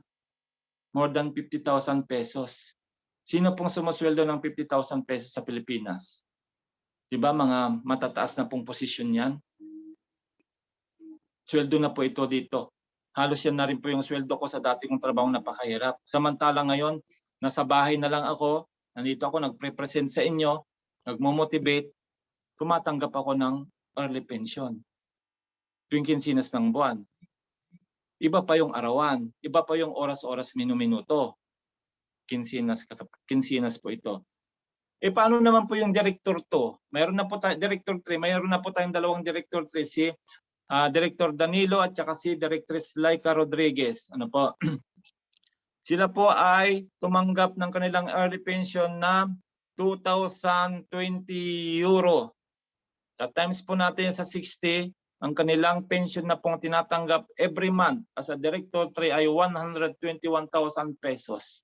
more than 50,000 pesos. Sino pong sumusweldo ng 50,000 pesos sa Pilipinas? Diba mga matataas na pong posisyon yan? Sweldo na po ito dito. Halos yan na rin po yung sweldo ko sa dati kong trabaho napakahirap. Samantala ngayon, nasa bahay na lang ako, nandito ako, nagpre-present sa inyo, nagmo-motivate, tumatanggap ako ng early pension. Tuwing kinsinas ng buwan. Iba pa yung arawan, iba pa yung oras-oras, minuminuto. Kinsinas po ito. Paano naman po yung Director 2? Mayroon na po Director 3, mayroon na po tayong dalawang Director 3, si Director Danilo at saka si Directress Laika Rodriguez. Sila po ay tumanggap ng kanilang early pension na 2,020 euro. Times po natin sa 60, ang kanilang pension na pong tinatanggap every month as a Director 3 ay 121,000 pesos.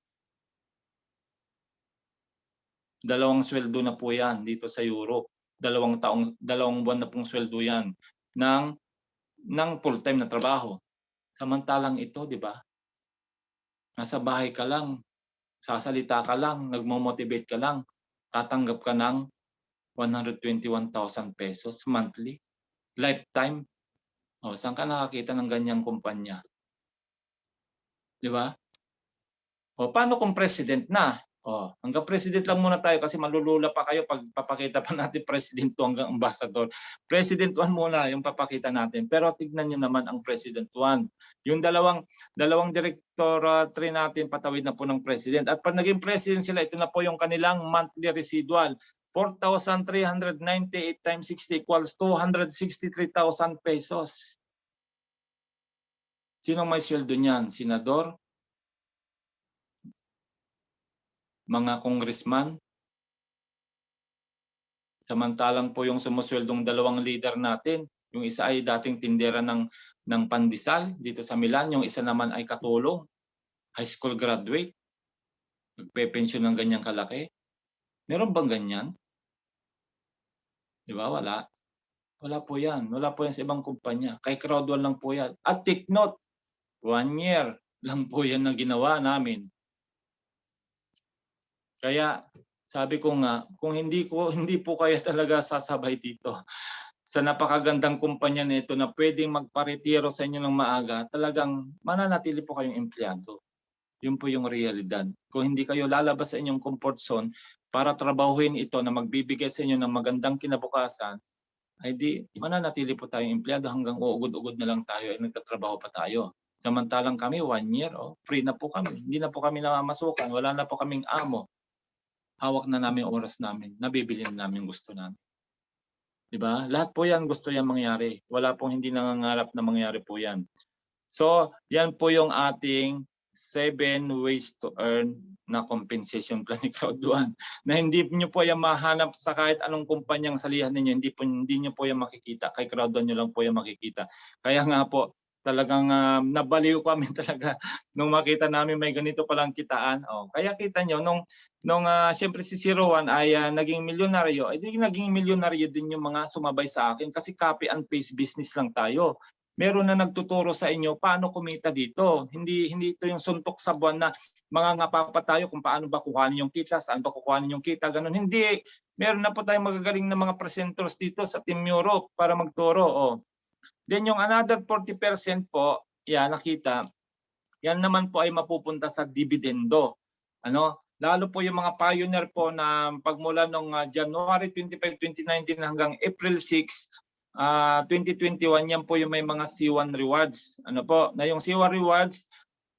Dalawang sweldo na po yan dito sa Europe. Dalawang buwan na pong sweldo yan ng full-time na trabaho. Samantalang ito, di ba? Nasa bahay ka lang, sasalita ka lang, nagmo-motivate ka lang, tatanggap ka ng 121,000 pesos monthly. Lifetime. Saan ka nakakita ng ganyang kumpanya? Di ba? Paano kung president na? Hanggang president lang muna tayo kasi malulula pa kayo pag papakita pa natin president 2 hanggang ambassador. President 1 muna yung papakita natin. Pero tignan nyo naman ang president 1. Yung dalawang director 3 natin patawid na po ng president. At pag naging president sila, ito na po yung kanilang monthly residual. 4,398 times 60 equals 263,000 pesos. Sino may sweldo niyan? Senador? Mga congressman? Samantalang po yung sumusweldong dalawang leader natin, yung isa ay dating tindera ng pandesal dito sa Milan, yung isa naman ay katulong, high school graduate, nagpe-pensyon ng ganyang kalaki. Meron bang ganyan? Di ba? Wala. Wala po yan. Wala po yan sa ibang kumpanya. Kay Crowdwell lang po yan. At take note, 1 year lang po yan na ginawa namin. Kaya sabi ko nga, kung hindi po kayo talaga sasabay dito sa napakagandang kumpanya nito na pwedeng magparetiro sa inyo ng maaga, talagang mananatili po kayong empleyado. Yun po yung realidad. Kung hindi kayo lalabas sa inyong comfort zone para trabahuin ito na magbibigay sa inyo ng magandang kinabukasan, ay di mananatili po tayong empleyado hanggang uugod-ugod na lang tayo ay nagtatrabaho pa tayo. Samantalang kami 1 year, free na po kami. Hindi na po kami namamasukan, wala na po kaming amo. Hawak na namin yung oras namin, nabibili na namin gusto namin. Diba? Lahat po yan gusto yan mangyari. Wala pong hindi nangangarap na mangyari po yan. So, yan po yung ating 7 ways to earn na compensation plan ni Crowd1 na hindi niyo po yan mahanap sa kahit anong kumpanyang salihan ninyo, hindi niyo po yan makikita. Kay Crowd1 niyo lang po yan makikita. Kaya nga po, talagang nabaliw kami talaga nung makita namin may ganito palang kitaan. Kaya kita nyo, nung siyempre si 01 ay naging milyonaryo, ay naging milyonaryo din yung mga sumabay sa akin kasi copy and paste business lang tayo. Meron na nagtuturo sa inyo paano kumita dito. Hindi ito yung suntok sa buwan na mga ngapapa tayo kung paano ba kukuhanin yung kita, saan ba kukuhanin yung kita, ganun. Hindi. Meron na po tayong magagaling na mga presenters dito sa Team Europe para magturo. Then yung another 40% po, yan nakita, yan naman po ay mapupunta sa dividendo. Lalo po yung mga pioneer po na pagmula nung January 25, 2019 hanggang April 6, 2021, yan po yung may mga C1 rewards. Na yung C1 rewards,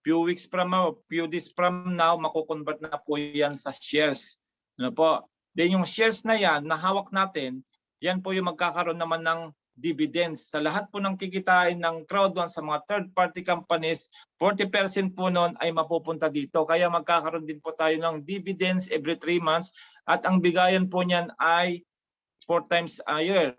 few days from now, makukonvert na po yan sa shares. Then yung shares na yan, na hawak natin, yan po yung magkakaroon naman ng dividends. Sa lahat po ng kikitain ng Crowd1 sa mga third-party companies, 40% po noon ay mapupunta dito. Kaya magkakaroon din po tayo ng dividends every 3 months at ang bigayan po niyan ay 4 times a year.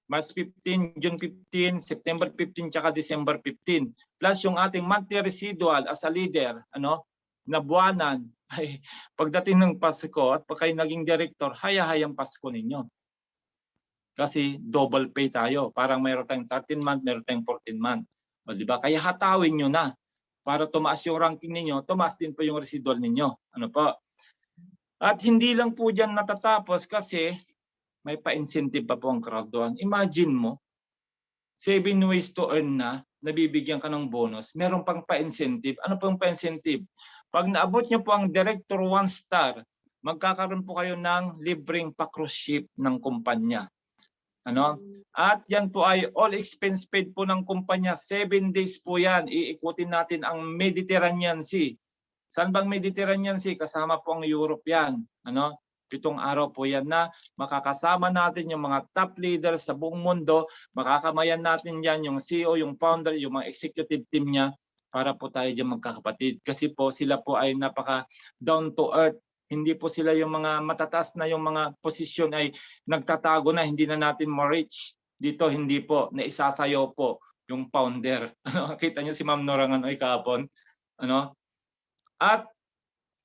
March 15, June 15, September 15, tsaka December 15. Plus yung ating monthly residual as a leader, na buwanan, ay pagdating ng Pasko at pag kayo naging director, haya-hayang Pasko ninyo. Kasi double pay tayo. Parang mayroon tayong 13 month, mayroon tayong 14 month. Diba? Kaya hatawin nyo na. Para tumaas yung ranking ninyo, tumaas din po yung residual ninyo. At hindi lang po dyan natatapos kasi may pa-incentive pa po ang Crowd1. Imagine mo, 7 ways to earn na, nabibigyan ka ng bonus, meron pang pa-incentive. Ano pong pa-incentive? Pag naabot nyo po ang Director 1 star, magkakaroon po kayo ng libreng pa-cruise ship ng kumpanya. At yan po ay all expense paid po ng kumpanya. 7 days po yan. Iikutin natin ang Mediterranean Sea. Saan bang Mediterranean Sea? Kasama po ang Europe yan. 7 araw po yan na makakasama natin yung mga top leaders sa buong mundo. Makakamayan natin yan yung CEO, yung founder, yung mga executive team niya para po tayo dyan magkakapatid. Kasi po sila po ay napaka down to earth. Hindi po sila yung mga matataas na yung mga posisyon ay nagtatago na, hindi na natin ma-reach. Dito hindi po, naisasayaw po yung founder. Kita niyo si Ma'am Norangan ay kahapon. At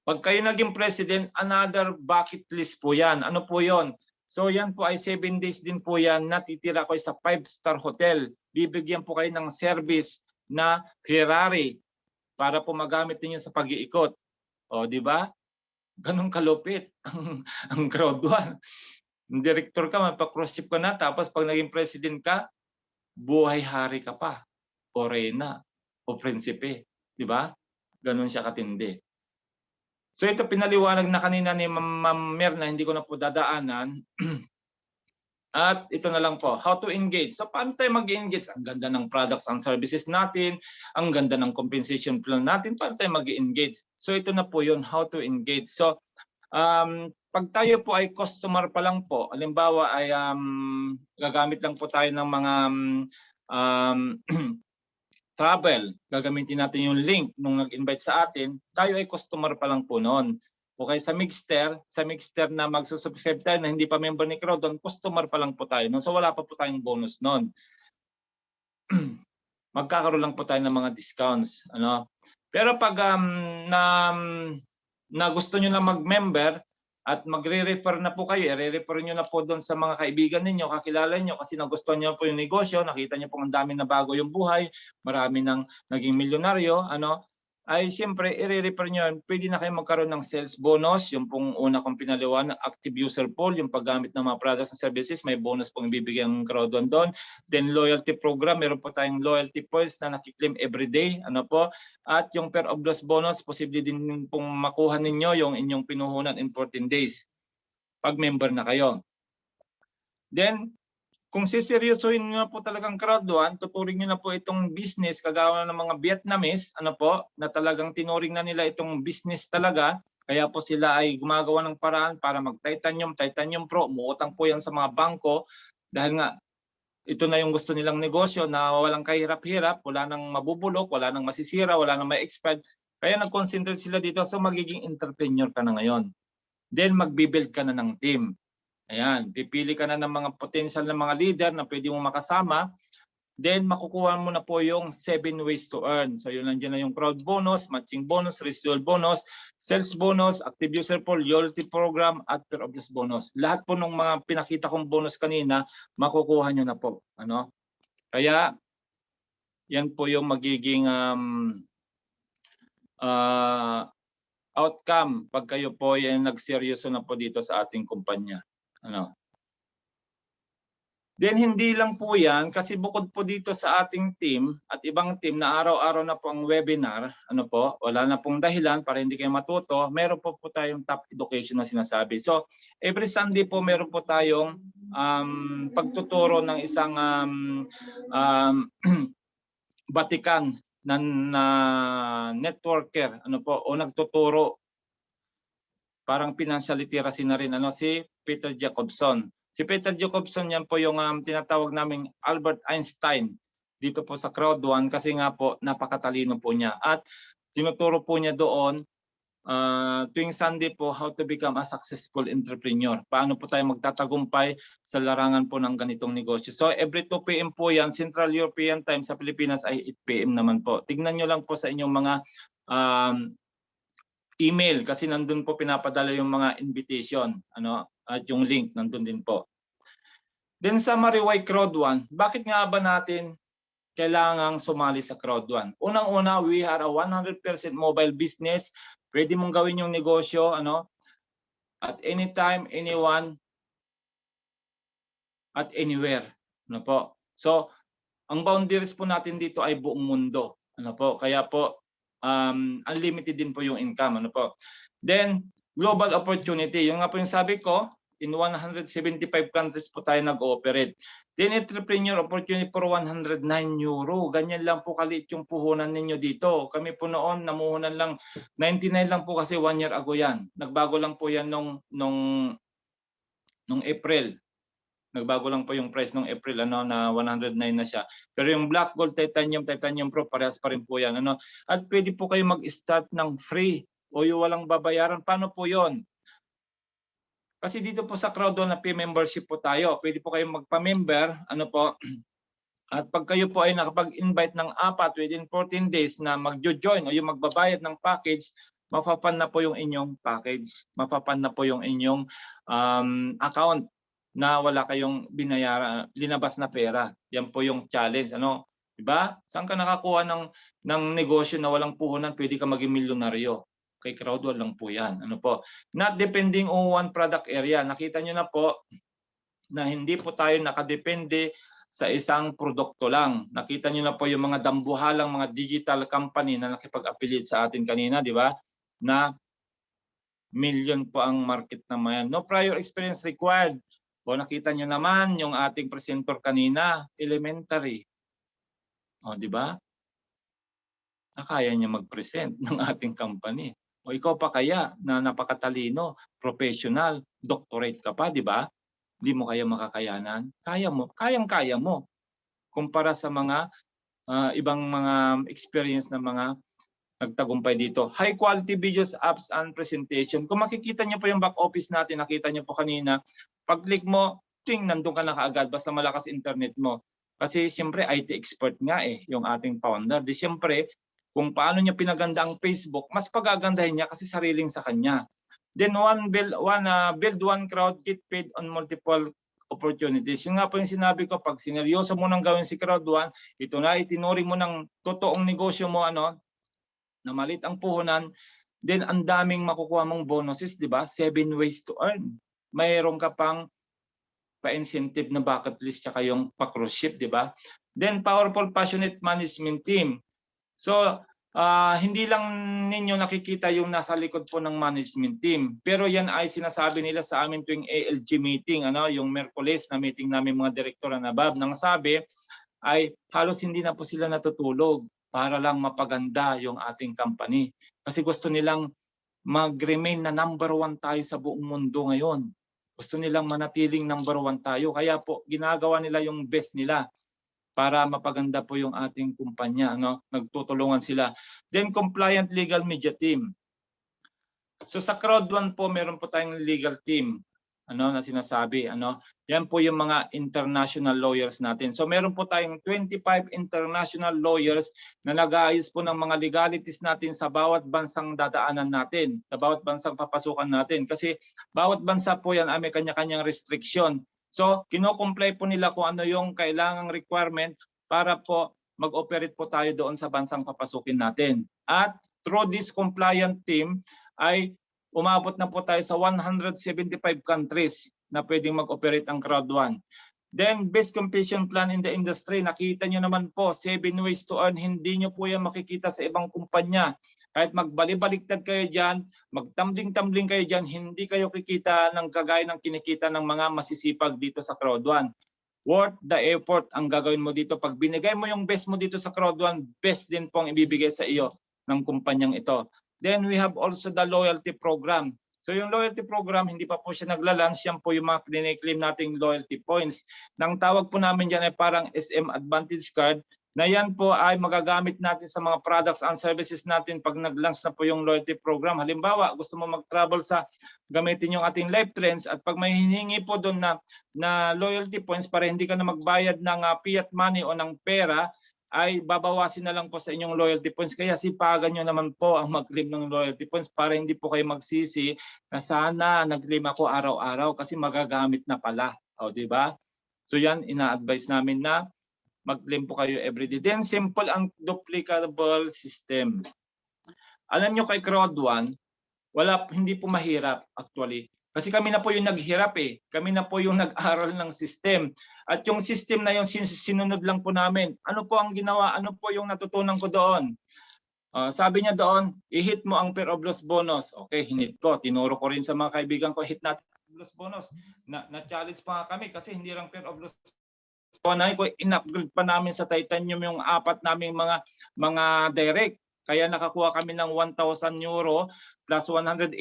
pag kayo naging president, another bucket list po yan. Ano po yon? So yan po ay 7 days din po yan. Natitira ko sa 5-star hotel. Bibigyan po kayo ng service na Ferrari para po magamit niyo sa pag-iikot. Di ba? Ganun kalupit ang Crowd1. Director ka, mapa-cruise ship ka na, tapos pag naging president ka, buhay hari ka pa. O reyna, o prinsipe. Di ba? Ganun siya katindi. So ito pinaliwanag na kanina ni Ma'am Mer na hindi ko na po dadaanan. At ito na lang po, how to engage. So paano tayo mag-engage? Ang ganda ng products and services natin, ang ganda ng compensation plan natin, paano tayo mag-engage? So ito na po yun, how to engage. So pag tayo po ay customer pa lang po, halimbawa ay gagamit lang po tayo ng mga travel, gagamitin natin yung link nung nag-invite sa atin, tayo ay customer pa lang po noon. O kaya sa Mixter na magsusubscribe tayo na hindi pa member ni Crowdon, customer pa lang po tayo. No? So wala pa po tayong bonus noon. Magkakaroon lang po tayo ng mga discounts. Ano? Pero pag na gusto nyo na mag-member at magre-refer na po kayo, i-refer nyo na po doon sa mga kaibigan ninyo, kakilala nyo kasi nagustuhan nyo po yung negosyo, nakita nyo po ang dami na bago yung buhay, marami nang naging milyonaryo, ay siyempre i-refer nyo, pwede na kayo magkaroon ng sales bonus, yung pong una kong pinaliwanag, active user pool, yung paggamit ng mga products and services, may bonus pong ibibigay ang Crowdon doon. Then loyalty program, meron po tayong loyalty points na nakiklaim everyday, at yung per of loss bonus, posible din pong makuha ninyo yung inyong pinuhunan in 14 days pag member na kayo. Then, kung siseryosohin nyo na po talagang Crowdon, tuturing nyo na po itong business kagawa ng mga Vietnamese, na talagang tinuring na nila itong business talaga. Kaya po sila ay gumagawa ng paraan para Titanium Pro, umuutang po yan sa mga bangko dahil nga ito na yung gusto nilang negosyo na walang kahirap-hirap, wala nang mabubulok, wala nang masisira, wala nang ma-expand. Kaya nag-concentrate sila dito. So magiging entrepreneur ka na ngayon. Then magbibuild ka na ng team. Ayan, pipili ka na ng mga potential na mga leader na pwede mo makasama. Then makukuha mo na po yung 7 ways to earn. So yun nandiyan na yung crowd bonus, matching bonus, residual bonus, sales bonus, active user pool, loyalty program, at per of loss bonus. Lahat po ng mga pinakita kong bonus kanina, makukuha nyo na po. Kaya yan po yung magiging outcome pag kayo po ay nagseryoso na po dito sa ating kumpanya. Then hindi lang po yan, kasi bukod po dito sa ating team at ibang team na araw-araw na po ang webinar, wala na pong dahilan para hindi kayo matuto, meron po tayong top education na sinasabi. So every Sunday po meron po tayong pagtuturo ng isang batikan na networker, o nagtuturo, parang financial literacy na rin, si Peter Jacobson. Si Peter Jacobson, yan po yung tinatawag naming Albert Einstein dito po sa Crowdon kasi nga po napakatalino po niya. At tinuturo po niya doon tuwing Sunday po how to become a successful entrepreneur. Paano po tayo magtatagumpay sa larangan po ng ganitong negosyo. So every 2 p.m. po yan, Central European Time sa Pilipinas ay 8 p.m. naman po. Tignan nyo lang po sa inyong mga email kasi nandun po pinapadala yung mga invitation, at yung link nandun din po. Then summary why Crowdon, bakit nga ba natin kailangang sumali sa Crowdon? Unang-una, we are a 100% mobile business. Pwede mong gawin yung negosyo, at anytime, anyone, at anywhere, po. So, ang boundaries po natin dito ay buong mundo, po. Kaya po unlimited din po yung income, po. Then global opportunity, yung nga po yung sabi ko, in 175 countries po tayo nag-ooperate. Then entrepreneur opportunity for 109 euro. Ganyan lang po kaliit yung puhunan ninyo dito. Kami po noon namuhunan lang 99 lang po kasi 1 year ago yan. Nagbago lang po yan nung April. Nagbago lang po yung price nung April na 109 na siya. Pero yung Black Gold, Titanium Pro, parehas pa rin po yan. At pwede po kayo mag-start ng free o yung walang babayaran. Paano po yon? Kasi dito po sa Crowdon na membership po tayo. Pwede po kayong magpa-member. At pag kayo po ay nakapag-invite ng 4 within 14 days na mag-join o yung magbabayad ng package, mapapan na po yung inyong package. Mapapan na po yung inyong account na wala kayong binayaran, linabas na pera. Yan po yung challenge. Diba? Saan ka nakakuha ng negosyo na walang puhunan, pwede ka maging milyonaryo? Kay Crowdon lang po yan. Not depending on one product area. Nakita nyo na po na hindi po tayo nakadepende sa isang produkto lang. Nakita nyo na po yung mga dambuhalang mga digital company na nakipag-affiliate sa atin kanina, di ba? Na million po ang market naman. No prior experience required. O nakita nyo naman yung ating presenter kanina, elementary. O di ba? Kaya niya mag-present ng ating company. O ikaw pa kaya na napakatalino, professional, doctorate ka pa, di ba? Hindi mo kaya makakayanan? Kaya mo, kayang-kaya mo. Kumpara sa mga ibang mga experience na mga nagtagumpay dito. High quality videos, apps, and presentation. Kung makikita nyo po yung back office natin, nakita nyo po kanina, pag-click mo, ting, nandun ka na kaagad basta malakas internet mo. Kasi siyempre IT expert nga yung ating founder. Di siyempre, kung paano niya pinaganda ang Facebook, mas pagagandahin niya kasi sariling sa kanya. Then build one crowd, get paid on multiple opportunities. Yung nga po yung sinabi ko, pag sineryoso mo nang gawin si crowd 1, ito na itinuri mo ng totoong negosyo mo, na maliit ang puhunan, then ang daming makukuha mong bonuses, di ba? 7 ways to earn. Mayroon ka pang pa-incentive na bucket list tsaka yung pa-cruise ship, di ba? Then powerful, passionate management team. So, hindi lang ninyo nakikita yung nasa likod po ng management team. Pero yan ay sinasabi nila sa amin tuwing ALG meeting, yung Merkulis na meeting namin mga direktor na above. Nang sabi ay halos hindi na po sila natutulog para lang mapaganda yung ating company. Kasi gusto nilang mag-remain na number 1 tayo sa buong mundo ngayon. Gusto nilang manatiling number 1 tayo. Kaya po ginagawa nila yung best nila para mapaganda po yung ating kumpanya. Nagtutulungan sila. Then compliant legal media team. So sa Crowd 1 po, meron po tayong legal team. Na sinasabi, yan po yung mga international lawyers natin. So meron po tayong 25 international lawyers na nag-aayos po ng mga legalities natin sa bawat bansang dadaanan natin, sa bawat bansang papasukan natin. Kasi bawat bansa po yan ay may kanya-kanyang restriction. So kino-comply po nila kung ano yung kailangang requirement para po mag-operate po tayo doon sa bansang papasukin natin. At through this compliant team ay umabot na po tayo sa 175 countries na pwedeng mag-operate ang Crowd 1. Then, best competition plan in the industry. Nakita nyo naman po, 7 ways to earn. Hindi nyo po yan makikita sa ibang kumpanya. Kahit magbali-baliktad kayo dyan, magtambling-tambling kayo dyan, hindi kayo kikita ng kagaya ng kinikita ng mga masisipag dito sa Crowd 1. Worth the effort ang gagawin mo dito. Pag binigay mo yung best mo dito sa Crowd 1, best din po ang ibibigay sa iyo ng kumpanyang ito. Then we have also the loyalty program. So yung loyalty program, hindi pa po siya naglalunch. Yan po yung mga claim nating loyalty points. Nang tawag po namin dyan ay parang SM Advantage Card na yan po ay magagamit natin sa mga products and services natin pag nag-launch na po yung loyalty program. Halimbawa, gusto mo mag-travel sa gamitin yung ating life trends at pag may hiningi po doon na loyalty points para hindi ka na magbayad ng fiat money o ng pera, ay babawasin na lang po sa inyong loyalty points. Kaya sipagan nyo naman po ang mag-claim ng loyalty points para hindi po kayo magsisi na sana nag-claim ako araw-araw kasi magagamit na pala. Di ba? So yan, ina-advise namin na mag-claim po kayo everyday. Then simple ang duplicable system. Alam nyo kay Crowd 1, hindi po mahirap actually. Kasi kami na po yung naghirap Kami na po yung nag-aral ng system. At yung system na yung sinunod lang po namin. Ano po ang ginawa? Ano po yung natutunan ko doon? Sabi niya doon, i-hit mo ang pair of loss bonus. Okay, hinit ko. Tinuro ko rin sa mga kaibigan ko, hit natin ang loss bonus. Na-challenge pa kami kasi hindi lang pair of loss bonus. In-upgrade pa namin sa titanium yung 4 naming mga direct. Kaya nakakuha kami ng 1,000 euro plus 180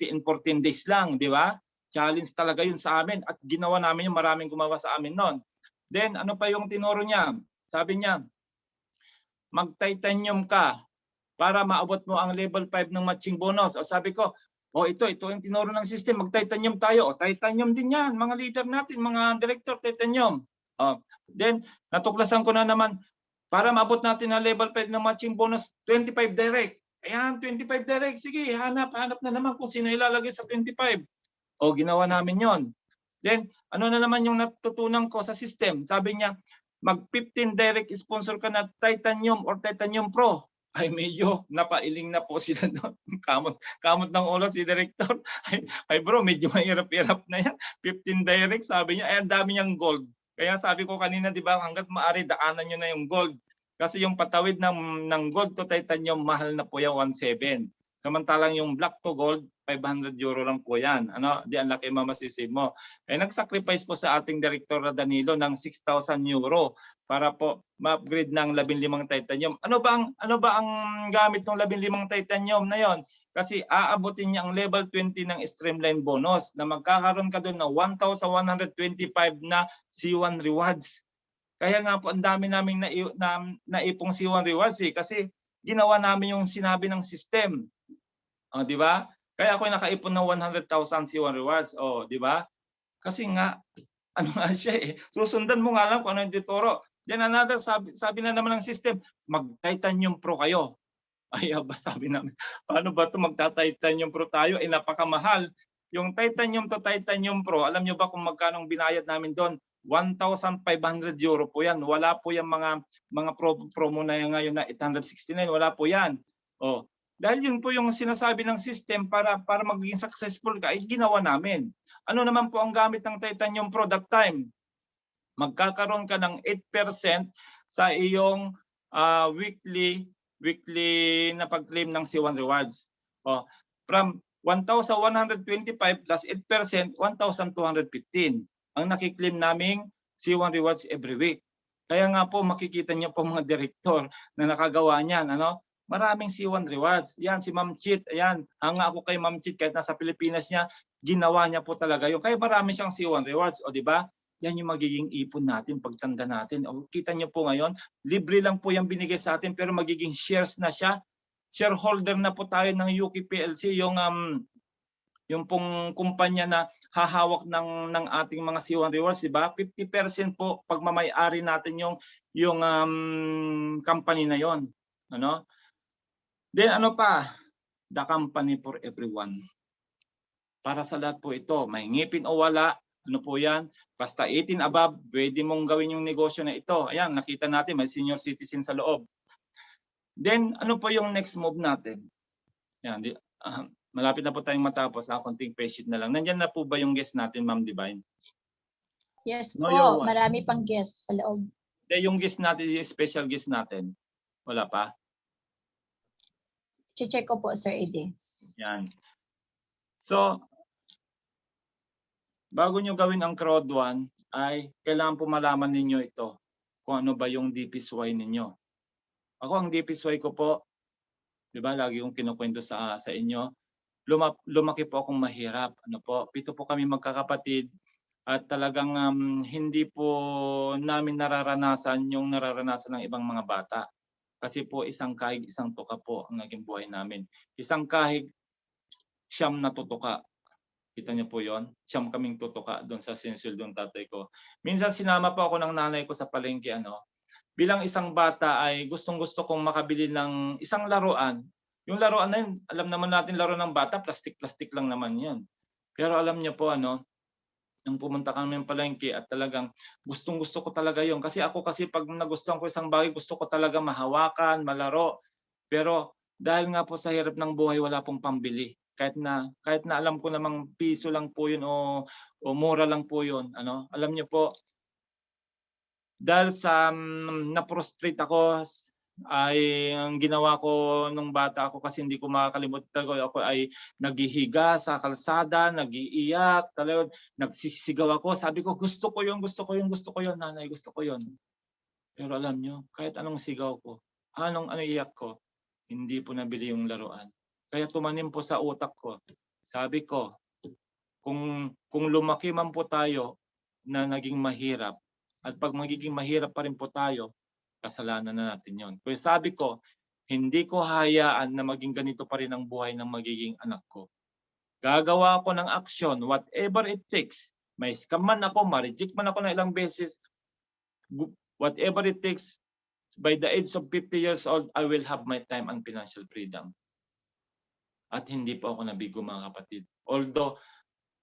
in 14 days lang, di ba? Challenge talaga yun sa amin at ginawa namin yung maraming gumawa sa amin noon. Then ano pa yung tinuro niya? Sabi niya, mag-titanium ka para maabot mo ang level 5 ng matching bonus. O sabi ko, ito yung tinuro ng system, mag-titanium tayo. Titanium din yan, mga leader natin, mga director, titanium. Then natuklasan ko na naman, para maabot natin ang level 5 ng matching bonus, 25 direct. Ayan, 25 direct. Sige, hanap na naman kung sino ilalagay sa 25. Ginawa namin yon. Then, ano na naman yung natutunan ko sa system? Sabi niya, mag-15 direct sponsor ka na Titanium or Titanium Pro. Ay, medyo napailing na po sila doon. Kamot ng ulo si director. Ay bro, medyo mahirap-hirap na yan. 15 direct, sabi niya, ay ang dami niyang gold. Kaya sabi ko kanina, di ba, hanggat maaari, daanan nyo na yung gold. Kasi yung patawid ng gold to titanium, mahal na po yung 1.7. Samantalang yung black to gold, 500 euro lang po yan. Di ang laki mamasisave mo. Nag-sacrifice po sa ating Director na Danilo ng 6,000 euro para po ma-upgrade ng 15 titanium. Ano ba ang gamit ng 15 titanium na yon? Kasi aabutin niya ang level 20 ng streamline bonus na magkakaroon ka doon ng 1,125 na C1 rewards. Kaya nga po ang dami naming naipong C1 rewards kasi ginawa namin yung sinabi ng system. O, di ba? Kaya ako nakaipon ng 100,000 C1 rewards. O, di ba? Kasi nga, ano nga siya eh, susundan mo nga lang kung ano yung tuturo. Then another, sabi na naman ng system, mag-Titanium Pro kayo. Ay, aba, sabi namin, paano ba ito magta-Titanium Pro tayo? Eh, napakamahal. Yung Titanium to Titanium Pro, alam nyo ba kung magkano binayad namin doon? 1,500 euro po yan. Wala po yung mga promo na yan ngayon na 869. Wala po yan. Oh, dahil yun po yung sinasabi ng system para maging successful ka, ay ginawa namin. Ano naman po ang gamit ng Titanium Pro that time? Magkakaroon ka ng 8% sa iyong weekly na pag-claim ng C1 rewards. Oh, from 1,125 plus 8%, 1,215 ang nakiklaim naming C1 rewards every week. Kaya nga po makikita niyo po mga direktor na nakagawa niyan, ano? Maraming C1 rewards. Yan si Ma'am Chit, ayan. Hanga ako kay Ma'am Chit kahit nasa Pilipinas niya, ginawa niya po talaga 'yun. Kaya marami siyang C1 rewards, o di ba? Yan yung magiging ipon natin pagtanda natin. O, kita niyo po ngayon, libre lang po yung binigay sa atin pero magiging shares na siya. Shareholder na po tayo ng UK PLC, yung pong kumpanya na hahawak ng ating mga C1 rewards, di ba? 50% po pagmamay-ari natin yung company na yon. Ano? Then ano pa? The company for everyone. Para sa lahat po ito, may ngipin o wala, ano po yan? Basta 18 above, pwede mong gawin yung negosyo na ito. Ayan, nakita natin may senior citizen sa loob. Then ano po yung next move natin? Ayan, malapit na po tayong matapos. Konting patient na lang. Nandyan na po ba yung guest natin, Ma'am Divine? Yes No, po, marami pang guest sa loob. Yung guest natin, yung special guest natin, wala pa? Check ko po, Sir Eddie. Yan. So, bago nyo gawin ang crowd 1, ay kailangan po malaman ninyo ito, kung ano ba yung DPSY ninyo. Ako ang DPSY ko po, di ba, lagi kong kinukwento sa inyo, lumaki po akong mahirap. Ano po, 7 po kami magkakapatid at talagang hindi po namin nararanasan yung nararanasan ng ibang mga bata. Kasi po isang kahig, isang tuka po ang naging buhay namin. Isang kahig, siyam na tutuka. Kita niyo po yon, siyam kaming tutuka doon sa sinsweldo ng tatay ko. Minsan sinama po ako ng nanay ko sa palengke, ano. Bilang isang bata ay gustong-gusto kong makabili ng isang laruan. Yung laruan na yun, alam naman natin laro ng bata, plastic-plastic lang naman yun. Pero alam niyo po, ano, nung pumunta kami ng palengke at talagang gustong-gusto ko talaga yun. Kasi ako pag nagustuhan ko isang bagay, gusto ko talaga mahawakan, malaro. Pero dahil nga po sa hirap ng buhay, wala pong pambili. Kahit na alam ko namang piso lang po yun o mura lang po yun. Ano? Alam niyo po, dahil sa na-frustrate ako, ay ang ginawa ko nung bata ako kasi hindi ko makakalimutan ko, ako ay naghihiga sa kalsada, nagiiyak, talagang nagsisigaw ako. Sabi ko, gusto ko yun, nanay, gusto ko yun. Pero alam nyo, kahit anong sigaw ko, anong iyak ko, hindi po nabili yung laruan. Kaya tumanim po sa utak ko. Sabi ko, kung lumaki man po tayo na naging mahirap, at pag magiging mahirap pa rin po tayo, kasalanan na natin yon. Kaya sabi ko, hindi ko hayaan na maging ganito pa rin ang buhay ng magiging anak ko. Gagawa ako ng aksyon, whatever it takes. May scam man ako, ma-reject man ako ng ilang beses, whatever it takes, by the age of 50 years old, I will have my time and financial freedom. At hindi po ako nabigo, mga kapatid. Although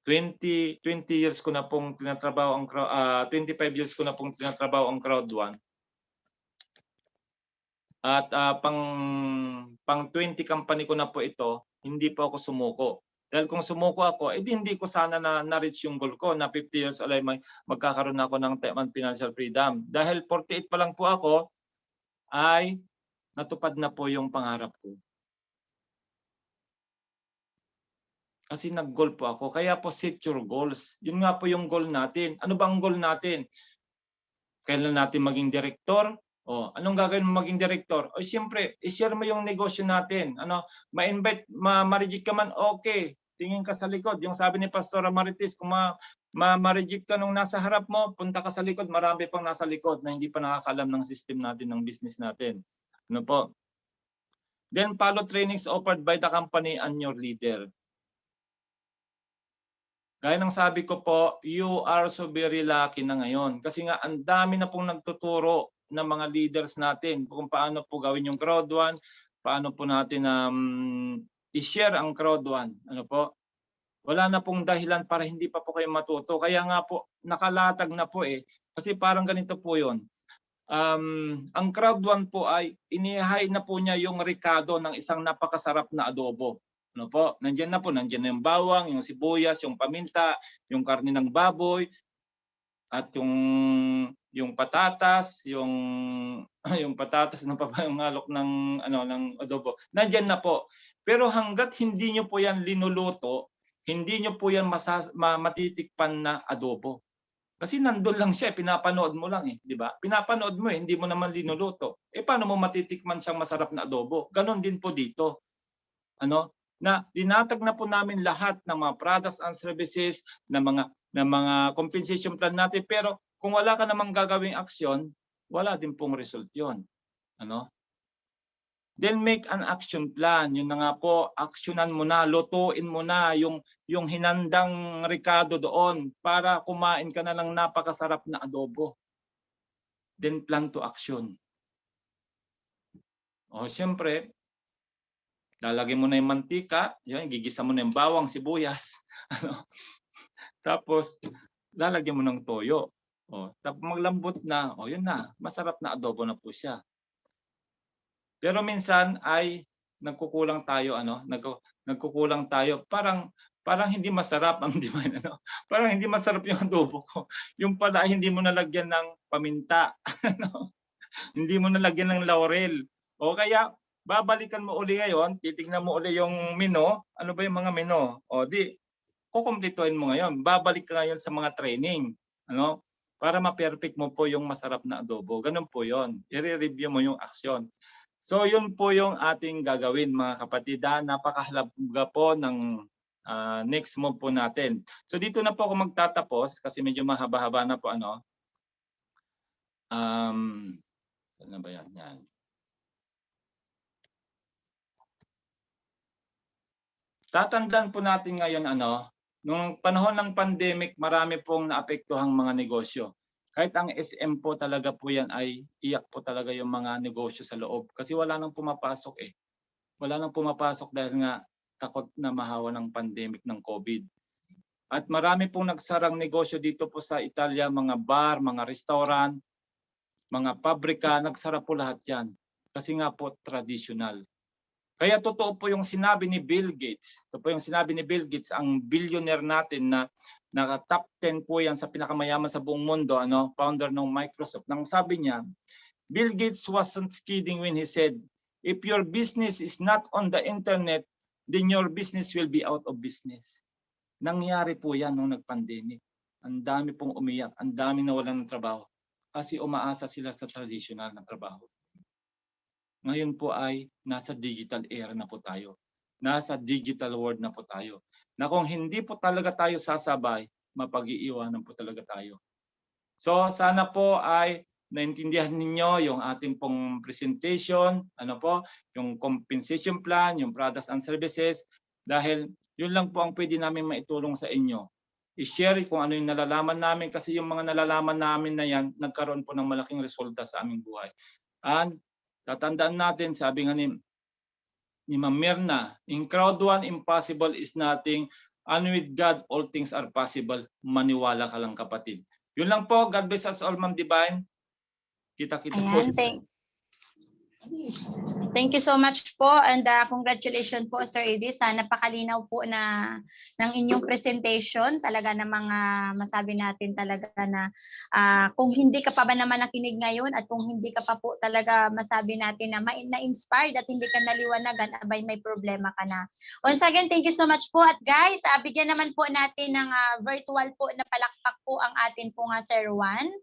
25 years ko na pong tinatrabaho ang 25 years ko na pong tinatrabaho ang Crowd 1. At pang 20 company ko na po ito, hindi po ako sumuko. Dahil kung sumuko ako, hindi ko sana na-reach yung goal ko na 50 years old ay magkakaroon na ako ng time and financial freedom. Dahil 48 pa lang po ako, ay natupad na po yung pangarap ko. Kasi nag-goal po ako. Kaya po set your goals. Yun nga po yung goal natin. Ano bang goal natin? Kailan natin maging direktor? O, anong gagawin mo maging direktor? O, siyempre, i-share mo yung negosyo natin. Ano, ma-invite, ma-reject ka man, okay. Tingin ka sa likod. Yung sabi ni Pastora Marites, kung ma-reject ka nung nasa harap mo, punta ka sa likod, marami pang nasa likod na hindi pa nakakaalam ng system natin, ng business natin. Ano po? Then follow trainings offered by the company and your leader. Gaya ng sabi ko po, you are so very lucky na ngayon. Kasi nga, ang dami na pong nagtuturo ng mga leaders natin kung paano po gawin yung crowd one, paano po natin i-share ang crowd one. Ano po? Wala na pong dahilan para hindi pa po kayo matuto. Kaya nga po, nakalatag na po eh. Kasi parang ganito po yun. Ang crowd one po ay inihay na po niya yung ricado ng isang napakasarap na adobo. Ano po? Nandiyan na yung bawang, yung sibuyas, yung paminta, yung karne ng baboy, at yung patatas, yung patatas na pa yung alok ng ng adobo. Nandiyan na po. Pero hangga't hindi niyo po yan linuluto, hindi niyo po yan matitikpan na adobo. Kasi nandun lang siya, pinapanood mo lang eh, di ba? Pinapanood mo eh, hindi mo naman linuluto. Eh paano mo matitikman siyang masarap na adobo? Ganon din po dito. Na dinatag na po namin lahat ng mga products and services, ng mga compensation plan natin, pero kung wala ka namang gagawing aksyon, wala din pong result 'yon. Then make an action plan. Yun na nga po, aksyonan mo na, lutuin mo na yung hinandang ricado doon para kumain ka na ng napakasarap na adobo. Then plan to action. Siyempre, lalagyan mo na yung mantika, gigisa mo na yung bawang, sibuyas. Tapos, lalagyan mo ng toyo. Tapos maglambot na, yun na, masarap na adobo na po siya. Pero minsan ay nagkukulang tayo, nagkukulang tayo. Parang hindi masarap ang di ba, Parang hindi masarap yung adobo ko. Yung pala hindi mo nalagyan ng paminta. Hindi mo nalagyan ng laurel. O kaya babalikan mo uli ngayon, titingnan mo uli yung menu. Ano ba yung mga menu? Kukumpletuhin mo ngayon. Babalik ka ngayon sa mga training. Para ma-perfect mo po yung masarap na adobo. Ganun po yon. I-review mo yung aksyon. So yun po yung ating gagawin mga kapatid. Napakahalaga po ng next move po natin. So dito na po ako magtatapos kasi medyo mahaba-haba na po. Ano ba yan? Yan. Tatandaan po natin ngayon nung panahon ng pandemic, marami pong naapektuhang mga negosyo. Kahit ang SM po talaga po yan ay iyak po talaga yung mga negosyo sa loob kasi wala nang pumapasok eh. Wala nang pumapasok dahil nga takot na mahawa ng pandemic ng COVID. At marami pong nagsarang negosyo dito po sa Italia, mga bar, mga restaurant, mga pabrika, nagsara po lahat yan. Kasi nga po traditional. Kaya totoo po yung sinabi ni Bill Gates. Ito po yung sinabi ni Bill Gates, ang billionaire natin na top 10 po yan sa pinakamayaman sa buong mundo, founder ng Microsoft. Nang sabi niya, Bill Gates wasn't kidding when he said, if your business is not on the internet, then your business will be out of business. Nangyari po yan nung nag-pandemic. Ang dami pong umiyak, ang dami nawalan ng trabaho kasi umaasa sila sa traditional na trabaho. Ngayon po ay nasa digital era na po tayo. Nasa digital world na po tayo. Na kung hindi po talaga tayo sasabay, mapag-iiwanan po talaga tayo. So sana po ay naintindihan ninyo yung ating pong presentation, yung compensation plan, yung products and services, dahil yun lang po ang pwede namin maitulong sa inyo. I-share kung ano yung nalalaman namin kasi yung mga nalalaman namin na yan, nagkaroon po ng malaking resulta sa aming buhay. And tatandaan natin, sabi nga ni Ma'am Mirna, in crowd one, impossible is nothing. And with God, all things are possible. Maniwala ka lang kapatid. Yun lang po. God bless us all, Ma'am Divine. Kita-kita po. Thank you so much po and congratulations po Sir Eddie sa napakalinaw po ng inyong presentation. Talaga na mga masabi natin talaga na kung hindi ka pa ba naman nakinig ngayon at kung hindi ka pa po talaga masabi natin na na-inspired at hindi ka naliwanagan, abay may problema ka na. Once again, thank you so much po at guys, bigyan naman po natin ng virtual po na palakpak po ang atin po nga Sir Juan.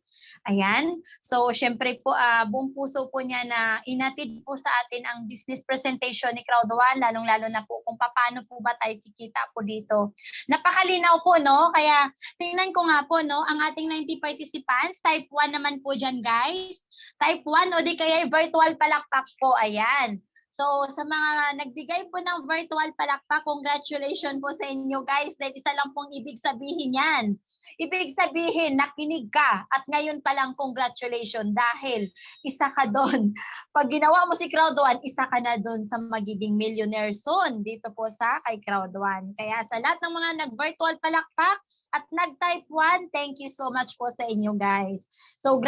Ayan. So syempre po buong puso po niya na inatid po sa atin ang business presentation ni Crowd1, lalong-lalo na po kung paano po ba tayo kikita po dito. Napakalinaw po, no? Kaya tingnan ko nga po, no? Ang ating 90 participants, type 1 naman po dyan, guys. Type 1 o di kaya virtual palakpak po, ayan. So sa mga nagbigay po ng virtual palakpak, congratulations po sa inyo guys. Dahil isa lang pong ibig sabihin yan. Ibig sabihin, nakinig ka at ngayon pa lang congratulations dahil isa ka doon. Pag ginawa mo si Crowd 1, isa ka na doon sa magiging millionaire soon dito po sa kay Crowd 1. Kaya sa lahat ng mga nag-virtual palakpak at nag-type 1, thank you so much po sa inyo guys. So